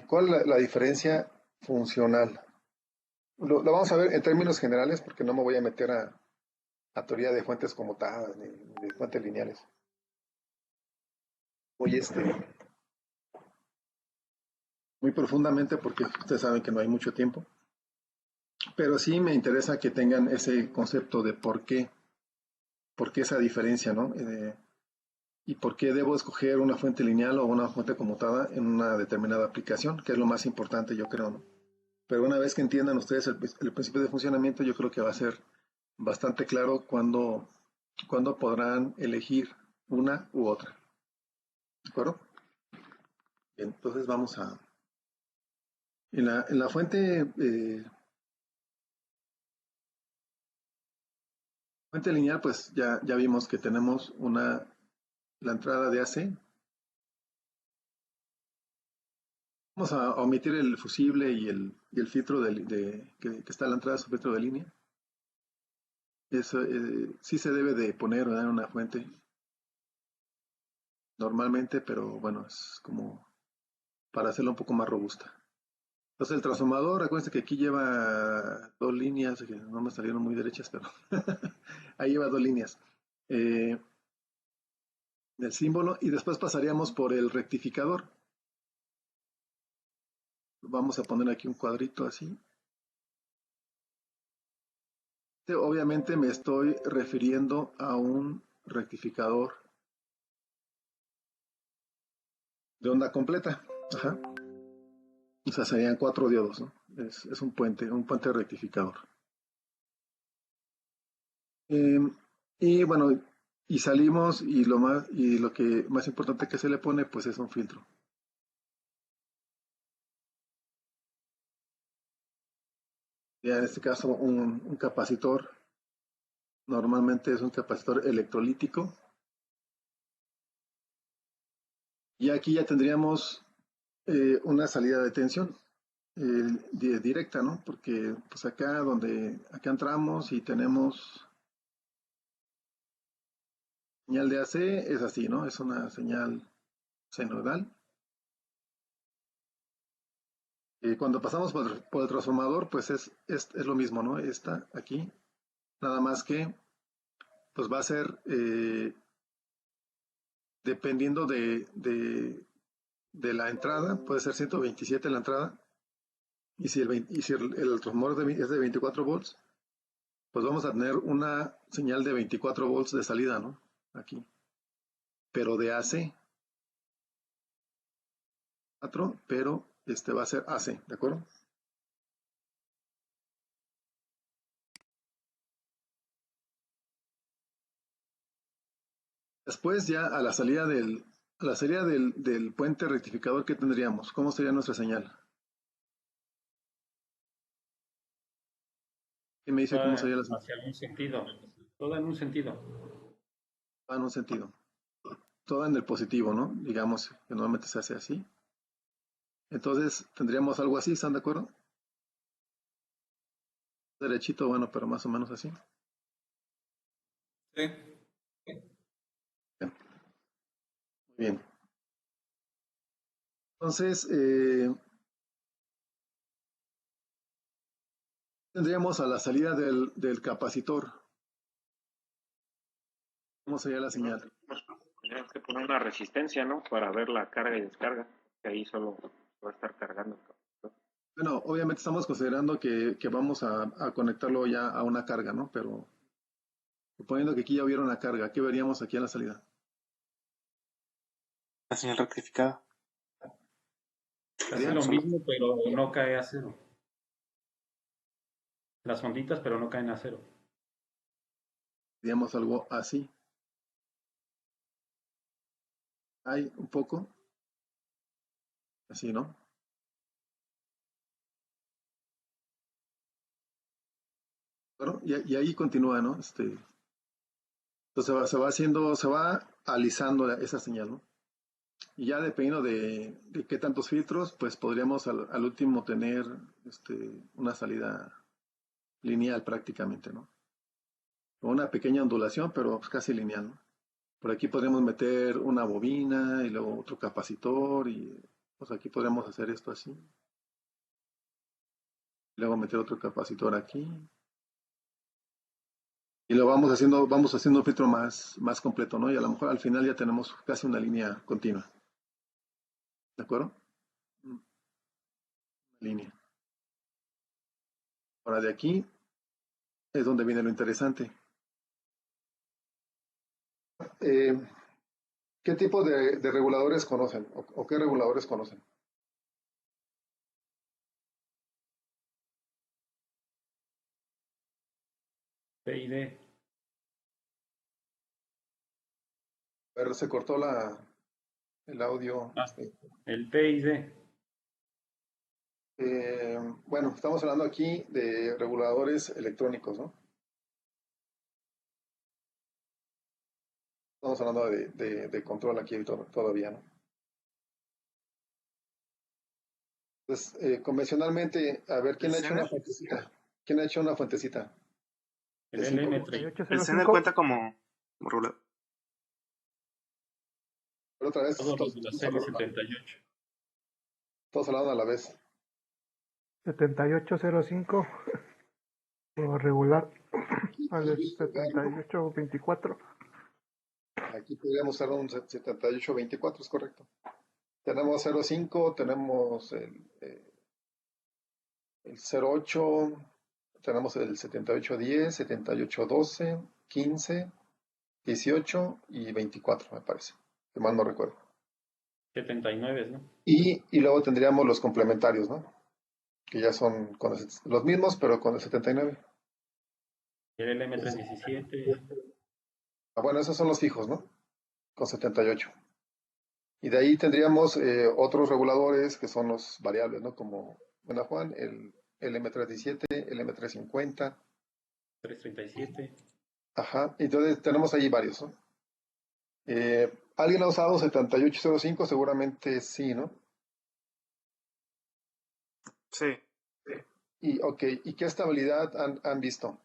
¿cuál es la diferencia funcional? Lo vamos a ver en términos generales porque no me voy a meter a teoría de fuentes conmutadas ni de fuentes lineales. Voy muy profundamente porque ustedes saben que no hay mucho tiempo, pero sí me interesa que tengan ese concepto de por qué esa diferencia, ¿no? Y por qué debo escoger una fuente lineal o una fuente conmutada en una determinada aplicación, que es lo más importante, yo creo, ¿no? Pero una vez que entiendan ustedes el principio de funcionamiento, yo creo que va a ser bastante claro cuándo podrán elegir una u otra. ¿De acuerdo? Bien, entonces vamos a... En la fuente lineal, pues ya vimos que tenemos la entrada de AC. Vamos a omitir el fusible y el filtro que está a la entrada de su filtro de línea. Eso sí se debe de poner, ¿verdad?, en una fuente normalmente, pero bueno, es como para hacerla un poco más robusta. Entonces el transformador, acuérdense que aquí lleva dos líneas, que no me salieron muy derechas, pero ahí lleva dos líneas del símbolo, y después pasaríamos por el rectificador. Vamos a poner aquí un cuadrito así. Obviamente me estoy refiriendo a un rectificador de onda completa. Ajá. O sea, serían 4 diodos, ¿no? Es un puente rectificador. Y bueno, y salimos y lo que más importante que se le pone, pues es un filtro. Ya en este caso un capacitor, normalmente es un capacitor electrolítico. Y aquí ya tendríamos una salida de tensión directa, ¿no? Porque pues acá entramos y tenemos señal de AC, es así, ¿no? Es una señal senoidal. Cuando pasamos por el transformador, pues es lo mismo, ¿no? Esta aquí, nada más que pues va a ser dependiendo de la entrada, puede ser 127 la entrada, y si el transformador es de 24 volts, pues vamos a tener una señal de 24 volts de salida, ¿no? Aquí, pero de AC, 4, pero va a ser AC, ¿de acuerdo? Después ya a la salida del puente rectificador, ¿qué tendríamos? ¿Cómo sería nuestra señal? ¿Quién me dice cómo sería la señal? Hacia un sentido, todo en un sentido. En un sentido. Todo en el positivo, ¿no? Digamos que normalmente se hace así. Entonces tendríamos algo así, ¿están de acuerdo? Derechito, bueno, pero más o menos así. Sí. Muy bien. Entonces, tendríamos a la salida del capacitor. ¿Cómo sería la señal? Tendríamos que poner una resistencia, ¿no? Para ver la carga y descarga, que ahí solo va a estar cargando. Bueno, obviamente estamos considerando que vamos a conectarlo ya a una carga, ¿no? Pero suponiendo que aquí ya hubiera una carga, ¿qué veríamos aquí en la salida? La señal rectificada. Casi lo mismo, pero no cae a cero. Las onditas, pero no caen a cero. Digamos algo así. Hay un poco. Así, ¿no? Bueno, y ahí continúa, ¿no? Entonces se va alisando esa señal, ¿no? Y ya dependiendo de qué tantos filtros, pues podríamos al último tener una salida lineal prácticamente, ¿no? Con una pequeña ondulación, pero pues casi lineal, ¿no? Por aquí podríamos meter una bobina y luego otro capacitor y pues aquí podríamos hacer esto así. Y luego meter otro capacitor aquí. Y lo vamos haciendo un filtro más completo, ¿no? Y a lo mejor al final ya tenemos casi una línea continua. ¿De acuerdo? Una línea. Ahora de aquí es donde viene lo interesante. ¿Qué tipo de reguladores conocen? ¿O qué reguladores conocen? PID. Pero se cortó el audio. El PID. Bueno, estamos hablando aquí de reguladores electrónicos, ¿no? Estamos hablando de control aquí todavía, ¿no? Entonces, convencionalmente, a ver, ¿quién ha hecho una fuentecita? ¿Quién ha hecho una fuentecita? El LM38. El CNE cuenta como regulador. Pero otra vez. Todos los de la serie 78. Todos hablando a la vez. 7805 por regular al 7824. Aquí podríamos usar un 7824, es correcto. Tenemos 05, tenemos el 08, tenemos el 7810, 7812, 15, 18 y 24, me parece, que mal no recuerdo. 79, ¿no? Y luego tendríamos los complementarios, ¿no? Que ya son los mismos, pero con el 79. Y el M317. Bueno, esos son los fijos, ¿no? Con 78. Y de ahí tendríamos otros reguladores que son los variables, ¿no? Como, bueno, Juan, el M317, el M350. 337. Ajá, entonces tenemos ahí varios, ¿no? ¿Alguien ha usado 7805? Seguramente sí, ¿no? Sí. ¿Y qué estabilidad han visto?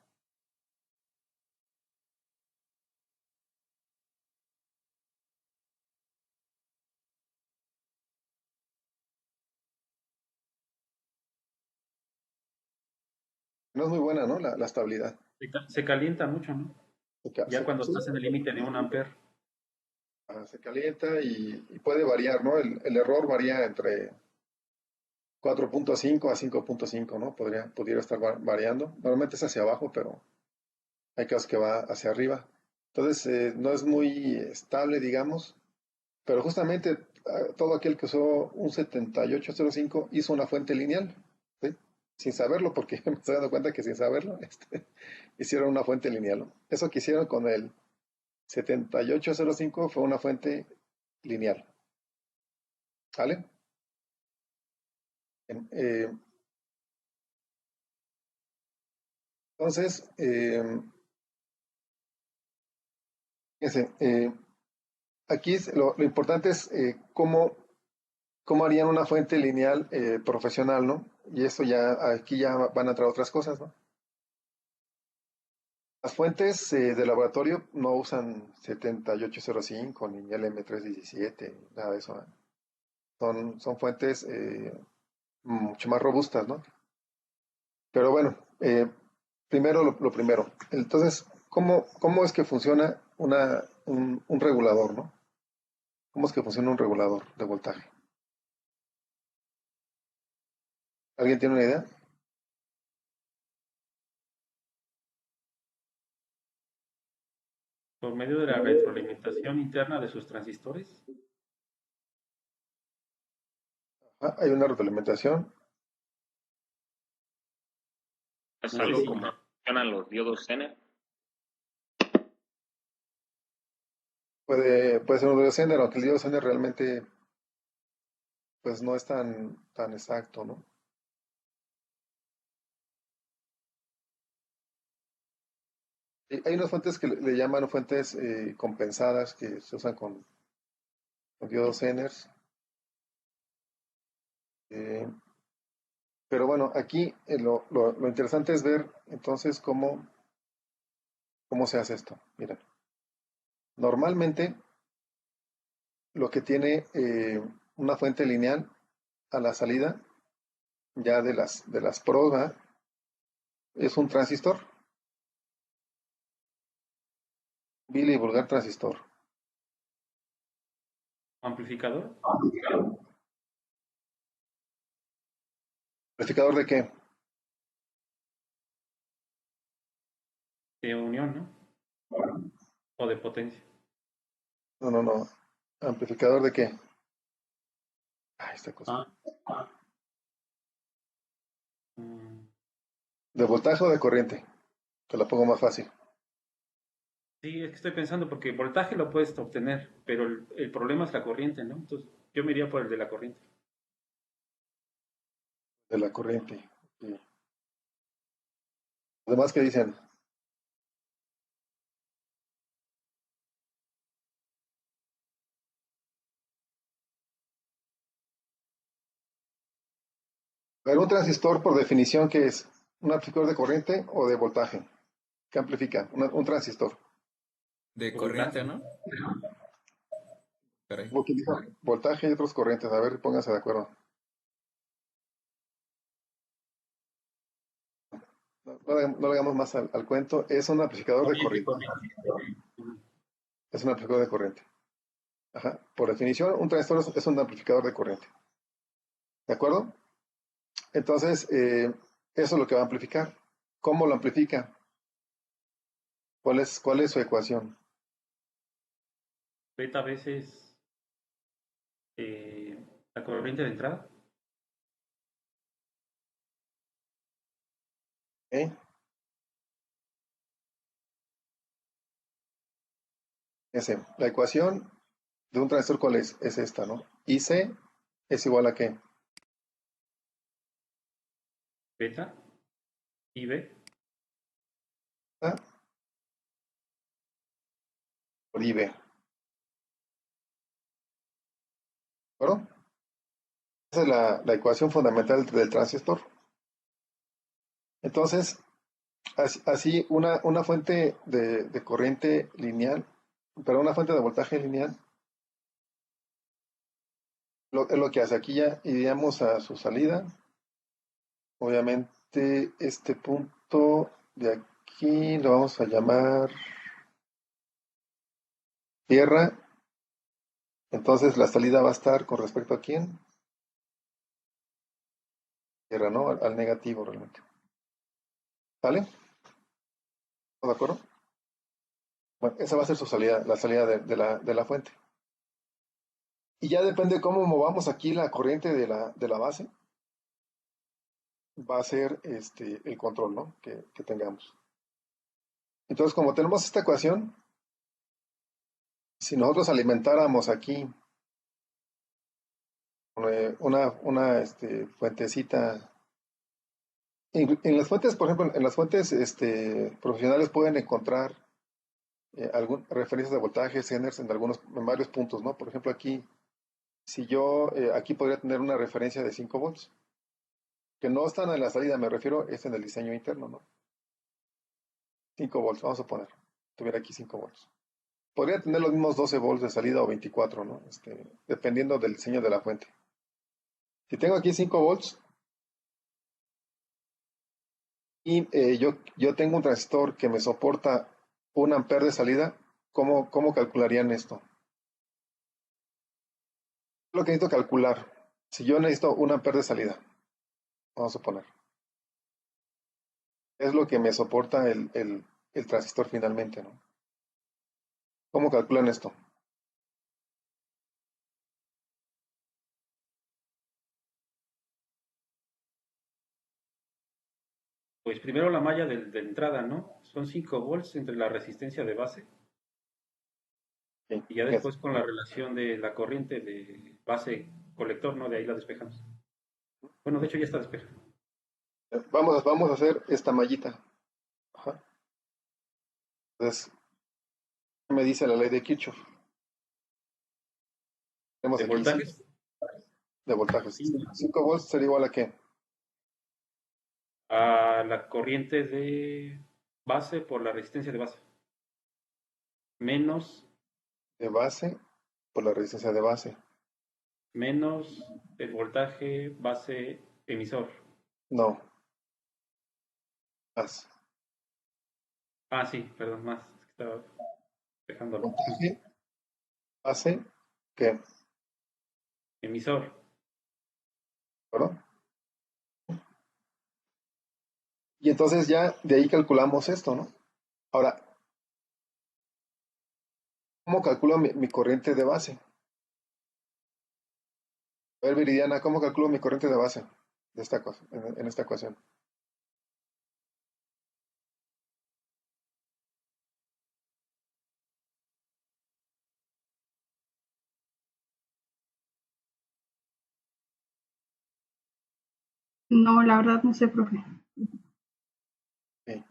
No es muy buena, ¿no? La estabilidad. Se calienta mucho, ¿no? Ya cuando Sí. estás en el límite de 1 ampere. Se calienta y puede variar, ¿no? El error varía entre 4.5 a 5.5, ¿no? Pudiera estar variando. Normalmente es hacia abajo, pero hay casos que va hacia arriba. Entonces, no es muy estable, digamos, pero justamente todo aquel que usó un 7805 hizo una fuente lineal, ¿sí? Sin saberlo, porque me estoy dando cuenta que sin saberlo, hicieron una fuente lineal, ¿no? Eso que hicieron con el 7805 fue una fuente lineal. ¿Vale? Entonces, fíjense, aquí lo importante es cómo harían una fuente lineal profesional, ¿no? Y eso aquí ya van a entrar otras cosas, ¿no? Las fuentes de laboratorio no usan 7805 ni el M317, nada de eso, ¿eh? Son fuentes mucho más robustas, ¿no? Pero bueno, primero lo primero. Entonces, ¿cómo es que funciona un regulador, ¿no? ¿Cómo es que funciona un regulador de voltaje? ¿Alguien tiene una idea? Por medio de la retroalimentación interna de sus transistores. Hay una retroalimentación. ¿Es algo como funcionan los diodos Zener? Puede ser un diodo Zener, aunque el diodo Zener realmente pues no es tan exacto, ¿no? Hay unas fuentes que le llaman fuentes compensadas que se usan con diodos Zeners. Pero bueno, aquí lo interesante es ver entonces cómo se hace esto. Mira, normalmente lo que tiene una fuente lineal a la salida ya de las pros es un transistor, vil y vulgar transistor. ¿Amplificador? ¿Amplificador de qué? De unión, ¿no? O de potencia. No. ¿Amplificador de qué? Esta cosa. ¿De voltaje o de corriente? Te la pongo más fácil. Sí, es que estoy pensando porque voltaje lo puedes obtener, pero el problema es la corriente, ¿no? Entonces yo me iría por el de la corriente. De la corriente. Sí. ¿Los demás qué dicen? A ver, un transistor por definición, ¿qué es? ¿Un amplificador de corriente o de voltaje? ¿Qué amplifica? Un transistor. De corriente, ¿no? Caray. Voltaje y otros corrientes. A ver, pónganse de acuerdo. no le hagamos más al cuento, es un amplificador de Corriente, corriente. corriente. Es un amplificador de corriente. Ajá. Por definición, un transistor es un amplificador de corriente. ¿De acuerdo? Entonces, eso es lo que va a amplificar. ¿Cómo lo amplifica? ¿Cuál es su ecuación? Beta veces la corriente de entrada. ¿Ok? La ecuación de un transistor, ¿cuál es? Es esta, ¿no? IC es igual a ¿qué? Beta, IB, ¿Ah? Por IB. ¿De acuerdo? Esa es la ecuación fundamental del transistor. Entonces, así una fuente de corriente lineal, pero una fuente de voltaje lineal, es lo que hace aquí ya iríamos a su salida. Obviamente, este punto de aquí lo vamos a llamar tierra. Entonces, la salida va a estar con respecto a quién? Tierra, ¿no? Al negativo realmente. ¿Sale? ¿Estás de acuerdo? Bueno, esa va a ser su salida, la salida de la fuente. Y ya depende de cómo movamos aquí la corriente de la base, va a ser el control, ¿no? Que tengamos. Entonces, como tenemos esta ecuación, si nosotros alimentáramos aquí una fuentecita, en las fuentes, por ejemplo, en las fuentes profesionales pueden encontrar referencias de voltajes, en varios puntos, ¿no? Por ejemplo, aquí, si yo, aquí podría tener una referencia de 5 volts, que no están en la salida, me refiero, es en el diseño interno, ¿no? 5 volts, vamos a poner, tuviera aquí 5 volts. Podría tener los mismos 12 volts de salida o 24, ¿no? Dependiendo del diseño de la fuente. Si tengo aquí 5 volts y yo tengo un transistor que me soporta 1 amper de salida, ¿cómo calcularían esto? Lo que necesito calcular, si yo necesito 1 amper de salida, vamos a suponer, es lo que me soporta el transistor finalmente, ¿no? ¿Cómo calculan esto? Pues primero la malla de entrada, ¿no? Son 5 volts entre la resistencia de base Sí, y ya después con la relación de la corriente de base colector, ¿no? De ahí la despejamos. Bueno, de hecho ya está despejada. Vamos a hacer esta mallita. Ajá. Entonces, ¿qué me dice la ley de Kirchhoff? Tenemos ¿De aquí voltajes? de voltajes. 5 volts sería igual a ¿qué? A la corriente de base por la resistencia de base. Menos De base por la resistencia de base. menos el voltaje base emisor. No. Más. Ah, sí, perdón, más. Es que estaba dejándolo. Voltaje base, ¿qué? Emisor. ¿Verdad? Y entonces ya de ahí calculamos esto, ¿no? Ahora, ¿cómo calculo mi corriente de base? A ver, Viridiana, ¿cómo calculo mi corriente de base de esta cosa, en esta ecuación? No, la verdad no sé, profe. Sí.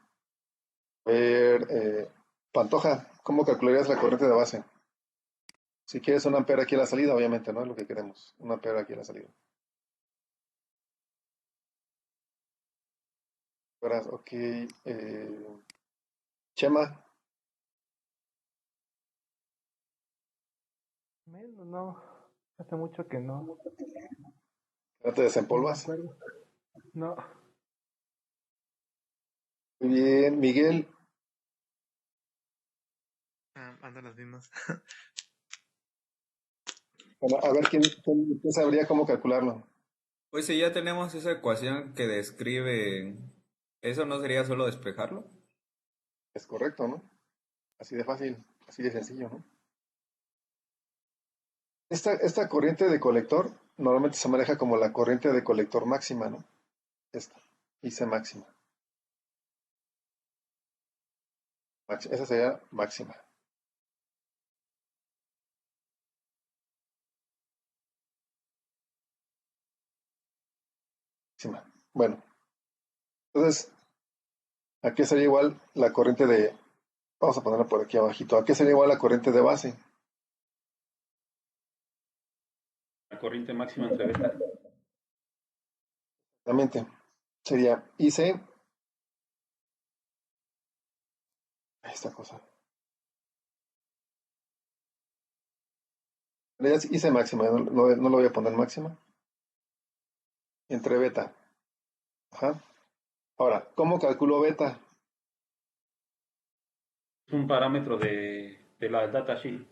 A ver, Pantoja, ¿cómo calcularías la corriente de base? Si quieres 1 amper aquí a la salida, obviamente, ¿no? Es lo que queremos. 1 amper aquí a la salida. Verás, ok. Chema, Menos, no. Hace mucho que no. ¿no te No me desempolvas? acuerdo. No. Muy bien, Miguel. Andan las mismas. Bueno, a ver quién sabría cómo calcularlo. Pues si ya tenemos esa ecuación que describe, ¿eso no sería solo despejarlo? Es correcto, ¿no? Así de fácil, así de sencillo, ¿no? Esta corriente de colector normalmente se maneja como la corriente de colector máxima, ¿no? Esta, IC máxima. Esa sería máxima. Máxima. Bueno, entonces, ¿a qué sería igual la corriente de... Vamos a ponerla por aquí abajito. ¿A qué sería igual la corriente de base? La corriente máxima entre beta. Exactamente. Sería IC... Esta cosa. IC máxima, no lo voy a poner máxima. Entre beta. Ajá. Ahora, ¿cómo calculo beta? Es un parámetro de la datasheet.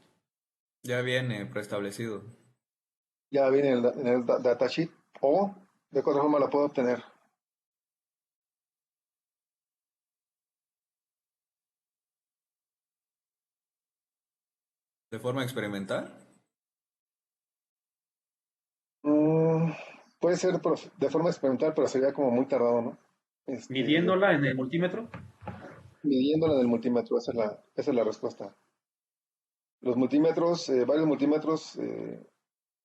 Ya viene preestablecido. Ya viene en el datasheet. O, ¿de qué otra forma la puedo obtener? ¿De forma experimental? Puede ser de forma experimental, pero sería como muy tardado, ¿no? Midiéndola en el multímetro. Midiéndola en el multímetro, esa es la respuesta. Los multímetros, varios multímetros,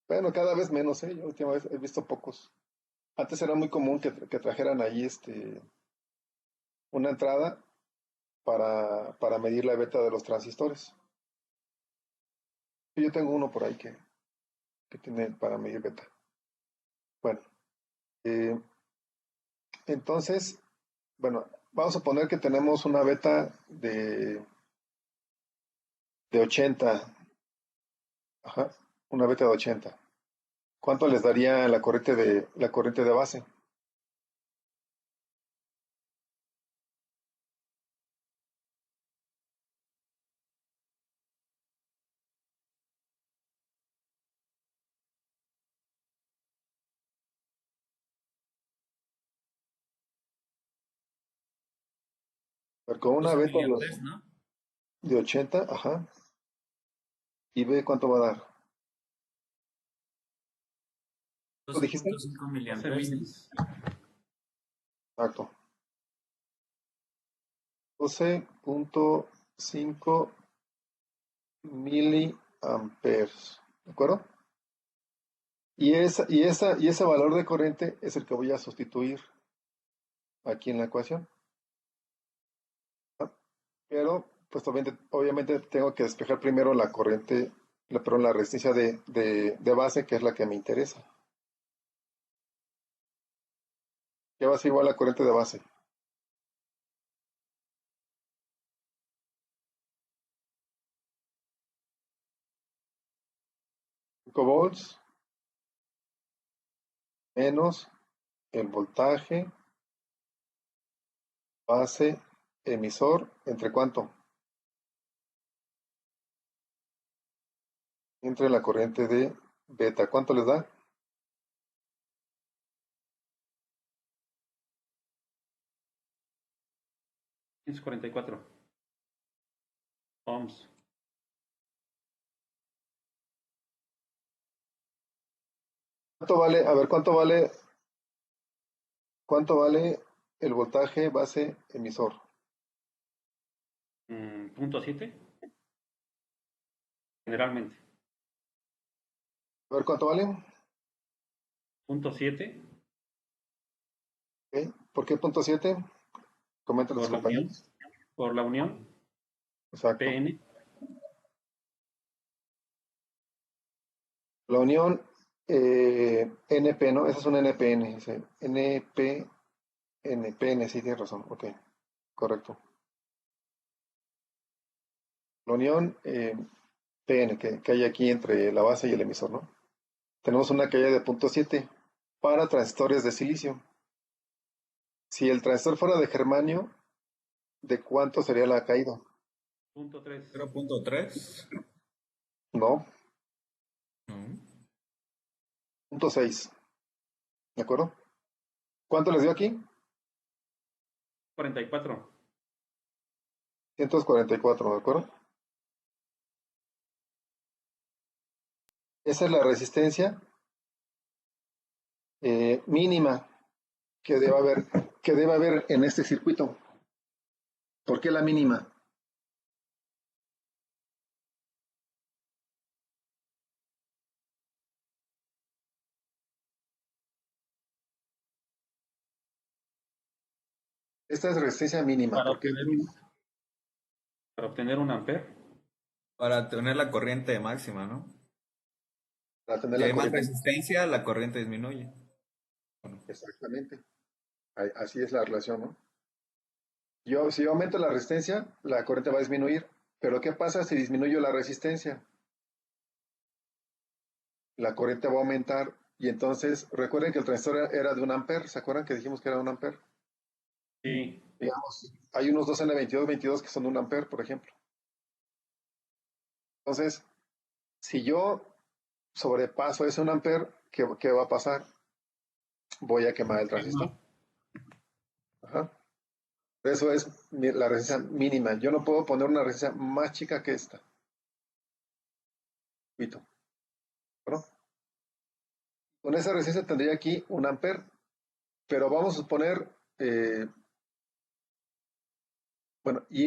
bueno, cada vez menos, yo última vez he visto pocos. Antes era muy común que trajeran ahí una entrada para medir la beta de los transistores. Yo tengo uno por ahí que tiene para medir beta. Bueno, entonces, bueno, vamos a poner que tenemos una beta de 80. Ajá, una beta de 80. ¿Cuánto les daría la corriente de base? Con una 12 beta miliamperes, ¿no? de 80, ajá. ¿Y ve cuánto va a dar? ¿Lo dijiste? 12.5 miliamperes. Exacto. 12.5 miliamperes. ¿De acuerdo? Y ese valor de corriente es el que voy a sustituir aquí en la ecuación. ¿Ah? Pero, pues obviamente tengo que despejar primero la corriente, la resistencia de base, que es la que me interesa. ¿Qué va a ser igual a la corriente de base? 5 volts menos el voltaje base emisor, ¿entre cuánto? Entre la corriente de beta. ¿Cuánto les da? 144 ohms. ¿Cuánto vale? A ver, ¿cuánto vale el voltaje base emisor? .7 generalmente. A ver, ¿cuánto vale? .7 ¿Ok? ¿Por qué punto 7? Comenten los compañeros. Por la unión. Exacto. PN. La unión NP, ¿no? Esa es una NPN. Dice, NPN, sí, tienes razón. Ok, correcto. La unión PN que hay aquí entre la base y el emisor, ¿no? Tenemos una caída de 0.7 para transistores de silicio. Si el transistor fuera de germanio, ¿De cuánto sería la caída? Punto 3. 0.3. No, No. 0.6. ¿De acuerdo? ¿Cuánto les dio aquí? 44. 144, ¿de acuerdo? Esa es la resistencia mínima que debe haber en este circuito. ¿Por qué la mínima? Esta es resistencia mínima. Para ¿Por qué? obtener un ampere. Para tener la corriente máxima, ¿no? Para tener Si la hay más corriente. resistencia, la corriente disminuye. Exactamente. Así es la relación, ¿no? Si yo aumento la resistencia, la corriente va a disminuir. Pero ¿qué pasa si disminuyo la resistencia? La corriente va a aumentar y entonces, recuerden que el transistor era de 1 ampere. ¿Se acuerdan que dijimos que era de 1 ampere? Sí. Digamos, hay unos 2N22 que son de 1 ampere, por ejemplo. Entonces, si yo sobrepaso ese 1 ampere, ¿qué va a pasar? Voy a quemar el transistor. Ajá. Eso es la resistencia mínima. Yo no puedo poner una resistencia más chica que esta. ¿No? Con esa resistencia tendría aquí 1 ampere, pero vamos a suponer, bueno, y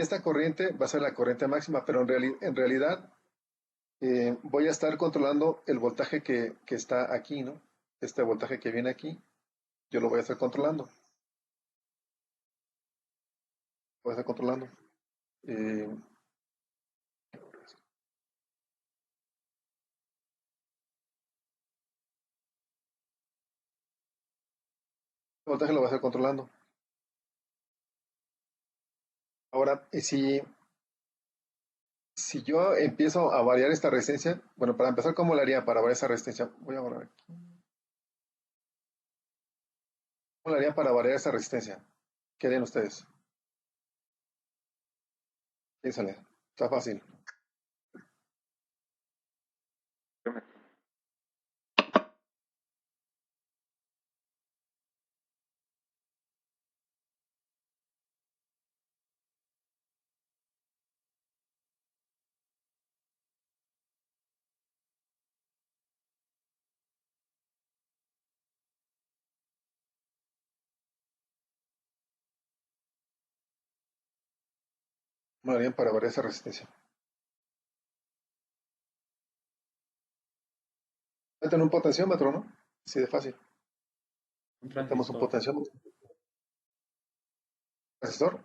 esta corriente va a ser la corriente máxima, pero en realidad voy a estar controlando el voltaje que está aquí, ¿no? Este voltaje que viene aquí, yo lo voy a estar controlando. Voy a estar controlando. El voltaje lo voy a estar controlando. Ahora, si yo empiezo a variar esta resistencia, bueno, para empezar, ¿cómo le haría para variar esa resistencia? Voy a borrar aquí. ¿Cómo le haría para variar esa resistencia? ¿Qué harían ustedes? Piénsale, está fácil. ¿Cómo le harían para variar esa resistencia? Meten un potenciómetro, ¿no? Así de fácil. Metemos un potenciómetro. ¿Resistor?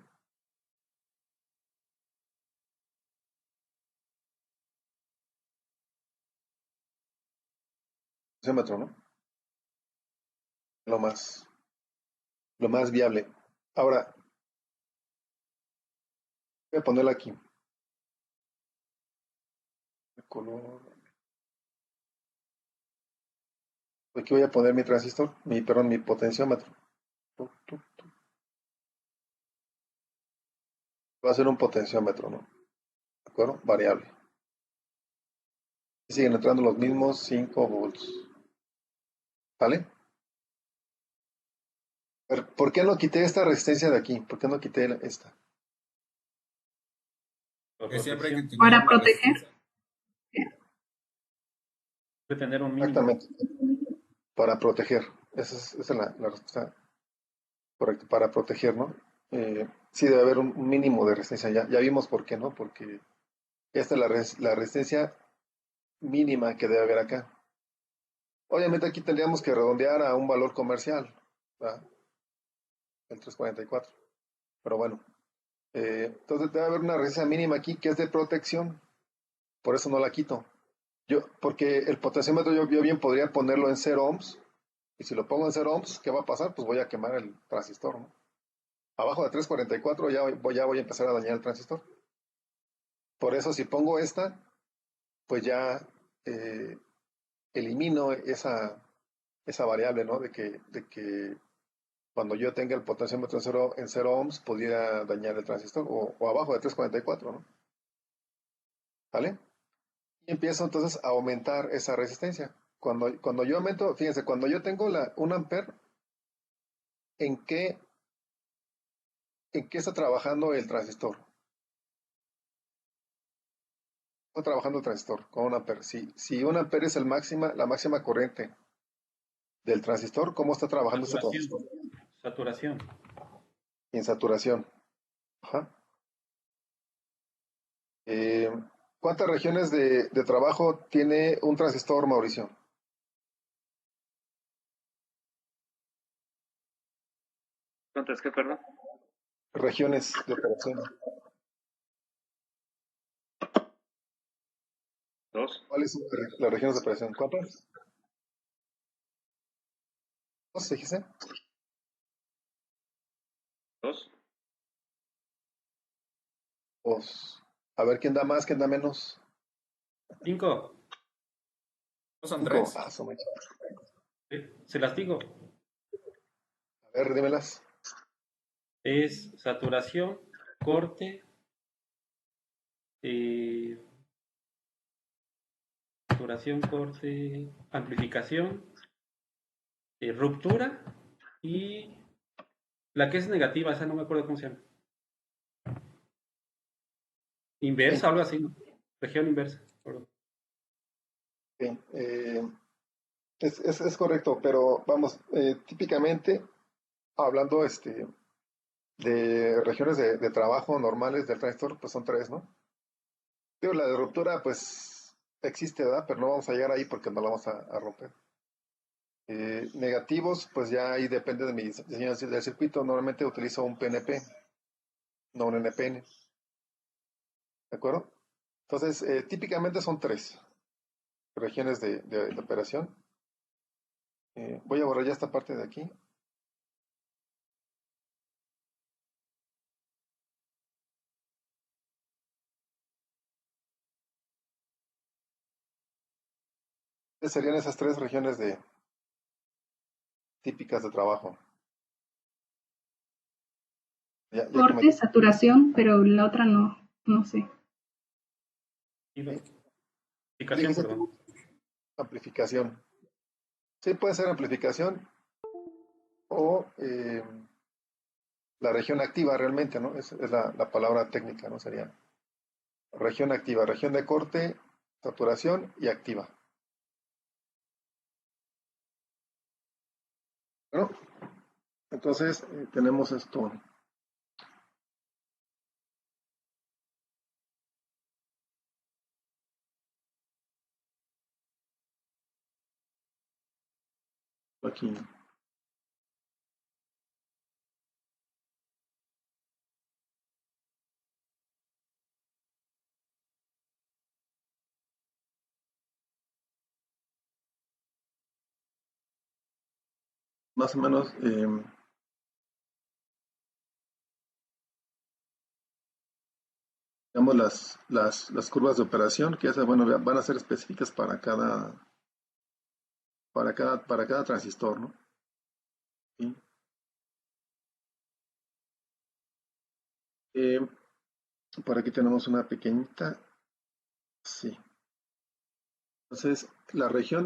Potenciómetro, ¿no? Lo más viable. Ahora, voy a ponerlo aquí. El color. Aquí voy a poner mi transistor, mi potenciómetro. Va a ser un potenciómetro, ¿no? ¿De acuerdo? Variable. Y siguen entrando los mismos 5 volts. ¿Vale? ¿Por qué no quité esta resistencia de aquí? ¿Por qué no quité esta? Porque siempre hay que tener Para una proteger. Debe tener un mínimo. Exactamente. Para proteger. Esa es la respuesta correcta. Para proteger, ¿no? Sí debe haber un mínimo de resistencia. Ya vimos por qué, ¿no? Porque esta es la resistencia mínima que debe haber acá. Obviamente aquí tendríamos que redondear a un valor comercial, ¿verdad? El 344. Pero bueno. Entonces debe haber una resistencia mínima aquí que es de protección. Por eso no la quito. Porque el potenciómetro yo bien podría ponerlo en 0 ohms. Y si lo pongo en 0 ohms, ¿qué va a pasar? Pues voy a quemar el transistor, ¿no? Abajo de 344 ya voy a empezar a dañar el transistor. Por eso si pongo esta, pues ya elimino esa variable, ¿no? De que Cuando yo tenga el potenciómetro en 0 ohms, pudiera dañar el transistor, o abajo de 344, ¿no? ¿Vale? Y empiezo entonces a aumentar esa resistencia. Cuando yo aumento, fíjense, cuando yo tengo 1 amper, ¿en qué está trabajando el transistor? Está trabajando el transistor con 1 amper. Si 1 amper es la máxima corriente del transistor, ¿cómo está trabajando este transistor? Saturación. En saturación. Ajá. ¿Cuántas regiones de trabajo tiene un transistor, Mauricio? ¿Cuántas qué, perdón? Regiones de operación. 2. ¿Cuáles son las regiones de operación? ¿Cuántas? ¿2 dijiste? 2. Pues, a ver quién da más, quién da menos. 5. ¿No son 5. 3? Ah, su mecha. Se las digo. A ver, dímelas. Es saturación, corte, saturación, corte, amplificación, ruptura y la que es negativa, esa no me acuerdo cómo se llama. Inversa, algo así, ¿no? Región inversa. Perdón. Sí, es correcto, pero vamos, típicamente hablando de regiones de trabajo normales del transistor, pues son 3, ¿no? Digo, la de ruptura, pues existe, ¿verdad? Pero no vamos a llegar ahí porque no la vamos a romper. Negativos, pues ya ahí depende de mi diseño del circuito. Normalmente utilizo un PNP, no un NPN. ¿De acuerdo? Entonces, típicamente son 3 regiones de operación. Voy a borrar ya esta parte de aquí. Serían esas 3 regiones típicas de trabajo. Corte, saturación, pero la otra no sé. Amplificación, perdón. Amplificación. Sí, puede ser amplificación o la región activa realmente, ¿no? Es la palabra técnica, ¿no? Sería región activa, región de corte, saturación y activa. Bueno, entonces tenemos esto. Aquí. Más o menos digamos las curvas de operación que bueno, van a ser específicas para cada transistor, ¿no? ¿Sí? Por aquí tenemos una pequeñita. Sí. Entonces, la región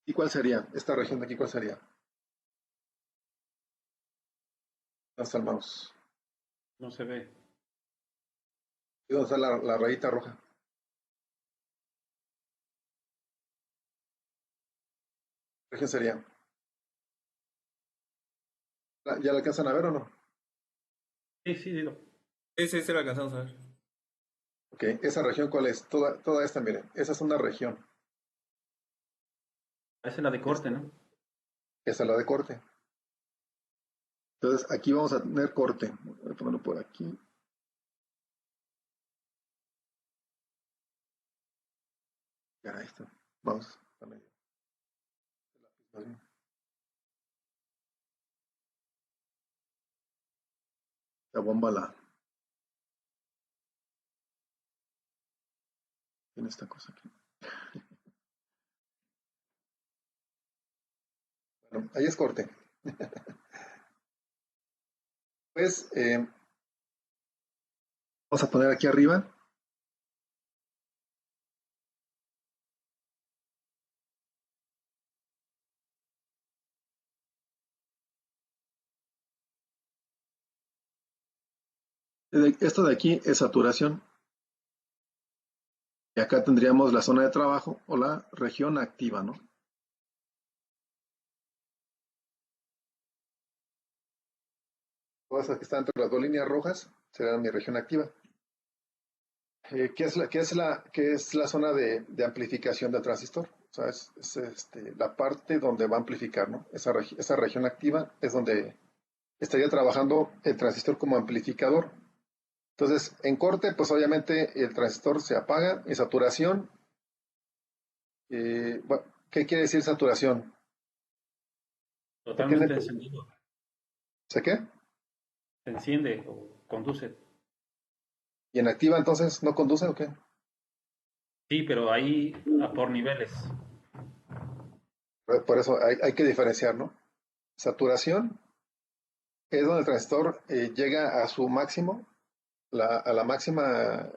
¿y cuál sería? Esta región de aquí, ¿cuál sería? Hasta el mouse. No se ve. ¿Y dónde está la rayita roja? ¿Qué región sería? ¿Ya la alcanzan a ver o no? Sí, digo. Sí, la alcanzamos a ver. Ok, ¿esa región cuál es? Toda esta, miren, esa es una región. Esa es la de corte, ¿no? Esa es la de corte. Entonces, aquí vamos a tener corte. Voy a ponerlo por aquí. Ya, esto. Vamos a medio. La bomba tiene esta cosa aquí. Bueno, ahí es corte. Pues vamos a poner aquí arriba. Esto de aquí es saturación. Y acá tendríamos la zona de trabajo o la región activa, ¿no? Todas las que están entre las dos líneas rojas serán mi región activa. ¿Qué es la zona de amplificación del transistor? O sea, la parte donde va a amplificar, ¿no? Esa región activa es donde estaría trabajando el transistor como amplificador. Entonces, en corte, pues obviamente el transistor se apaga. En saturación, bueno, ¿qué quiere decir saturación? Totalmente encendido. ¿Se qué? Se enciende o conduce. ¿Y en activa entonces no conduce o qué? Sí, pero ahí por niveles. Por eso hay que diferenciar, ¿no? Saturación es donde el transistor llega a su máximo, a la máxima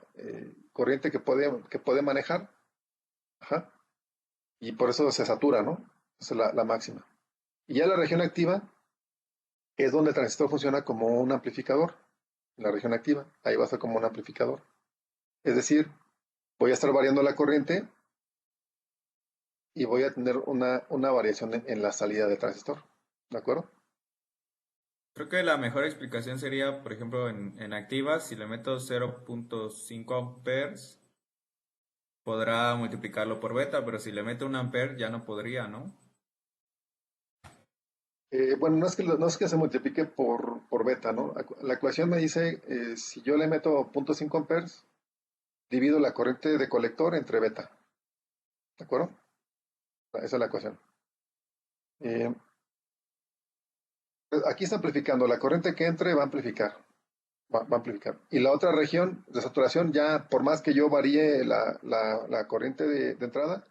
corriente que puede manejar. Ajá. Y por eso se satura, ¿no? Esa es la máxima. Y ya la región activa es donde el transistor funciona como un amplificador. En la región activa, ahí va a ser como un amplificador. Es decir, voy a estar variando la corriente y voy a tener una variación en la salida del transistor. ¿De acuerdo? Creo que la mejor explicación sería, por ejemplo, en activas, si le meto 0.5 amperes, podrá multiplicarlo por beta, pero si le meto 1 ampere ya no podría, ¿no? Bueno, no es que se multiplique por beta, ¿no? La ecuación me dice, si yo le meto 0.5 amperes, divido la corriente de colector entre beta. ¿De acuerdo? Esa es la ecuación. Pues aquí está amplificando. La corriente que entre va a amplificar. Va a amplificar. Y la otra región de saturación, ya por más que yo varíe la corriente de entrada,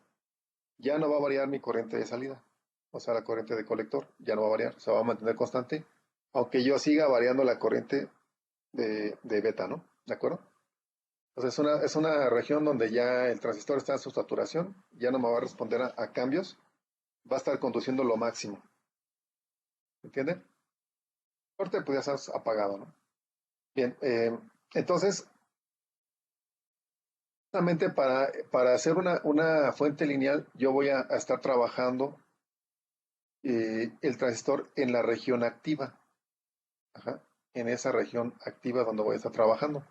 ya no va a variar mi corriente de salida. O sea, la corriente de colector ya no va a variar. Se va a mantener constante. Aunque yo siga variando la corriente de beta, ¿no? ¿De acuerdo? Entonces es una región donde ya el transistor está en su saturación. Ya no me va a responder a cambios. Va a estar conduciendo lo máximo. ¿Entienden? Corte, pues ya estás apagado, ¿no? Bien, entonces, justamente para hacer una fuente lineal, yo voy a estar trabajando el transistor en la región activa. Ajá, en esa región activa donde voy a estar trabajando.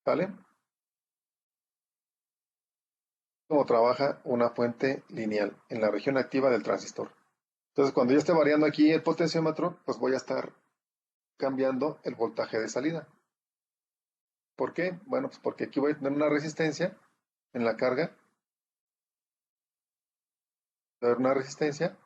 ¿Vale? Cómo trabaja una fuente lineal en la región activa del transistor. Entonces, cuando yo esté variando aquí el potenciómetro, pues voy a estar cambiando el voltaje de salida. ¿Por qué? Bueno, pues porque aquí voy a tener una resistencia en la carga. Va a haber una resistencia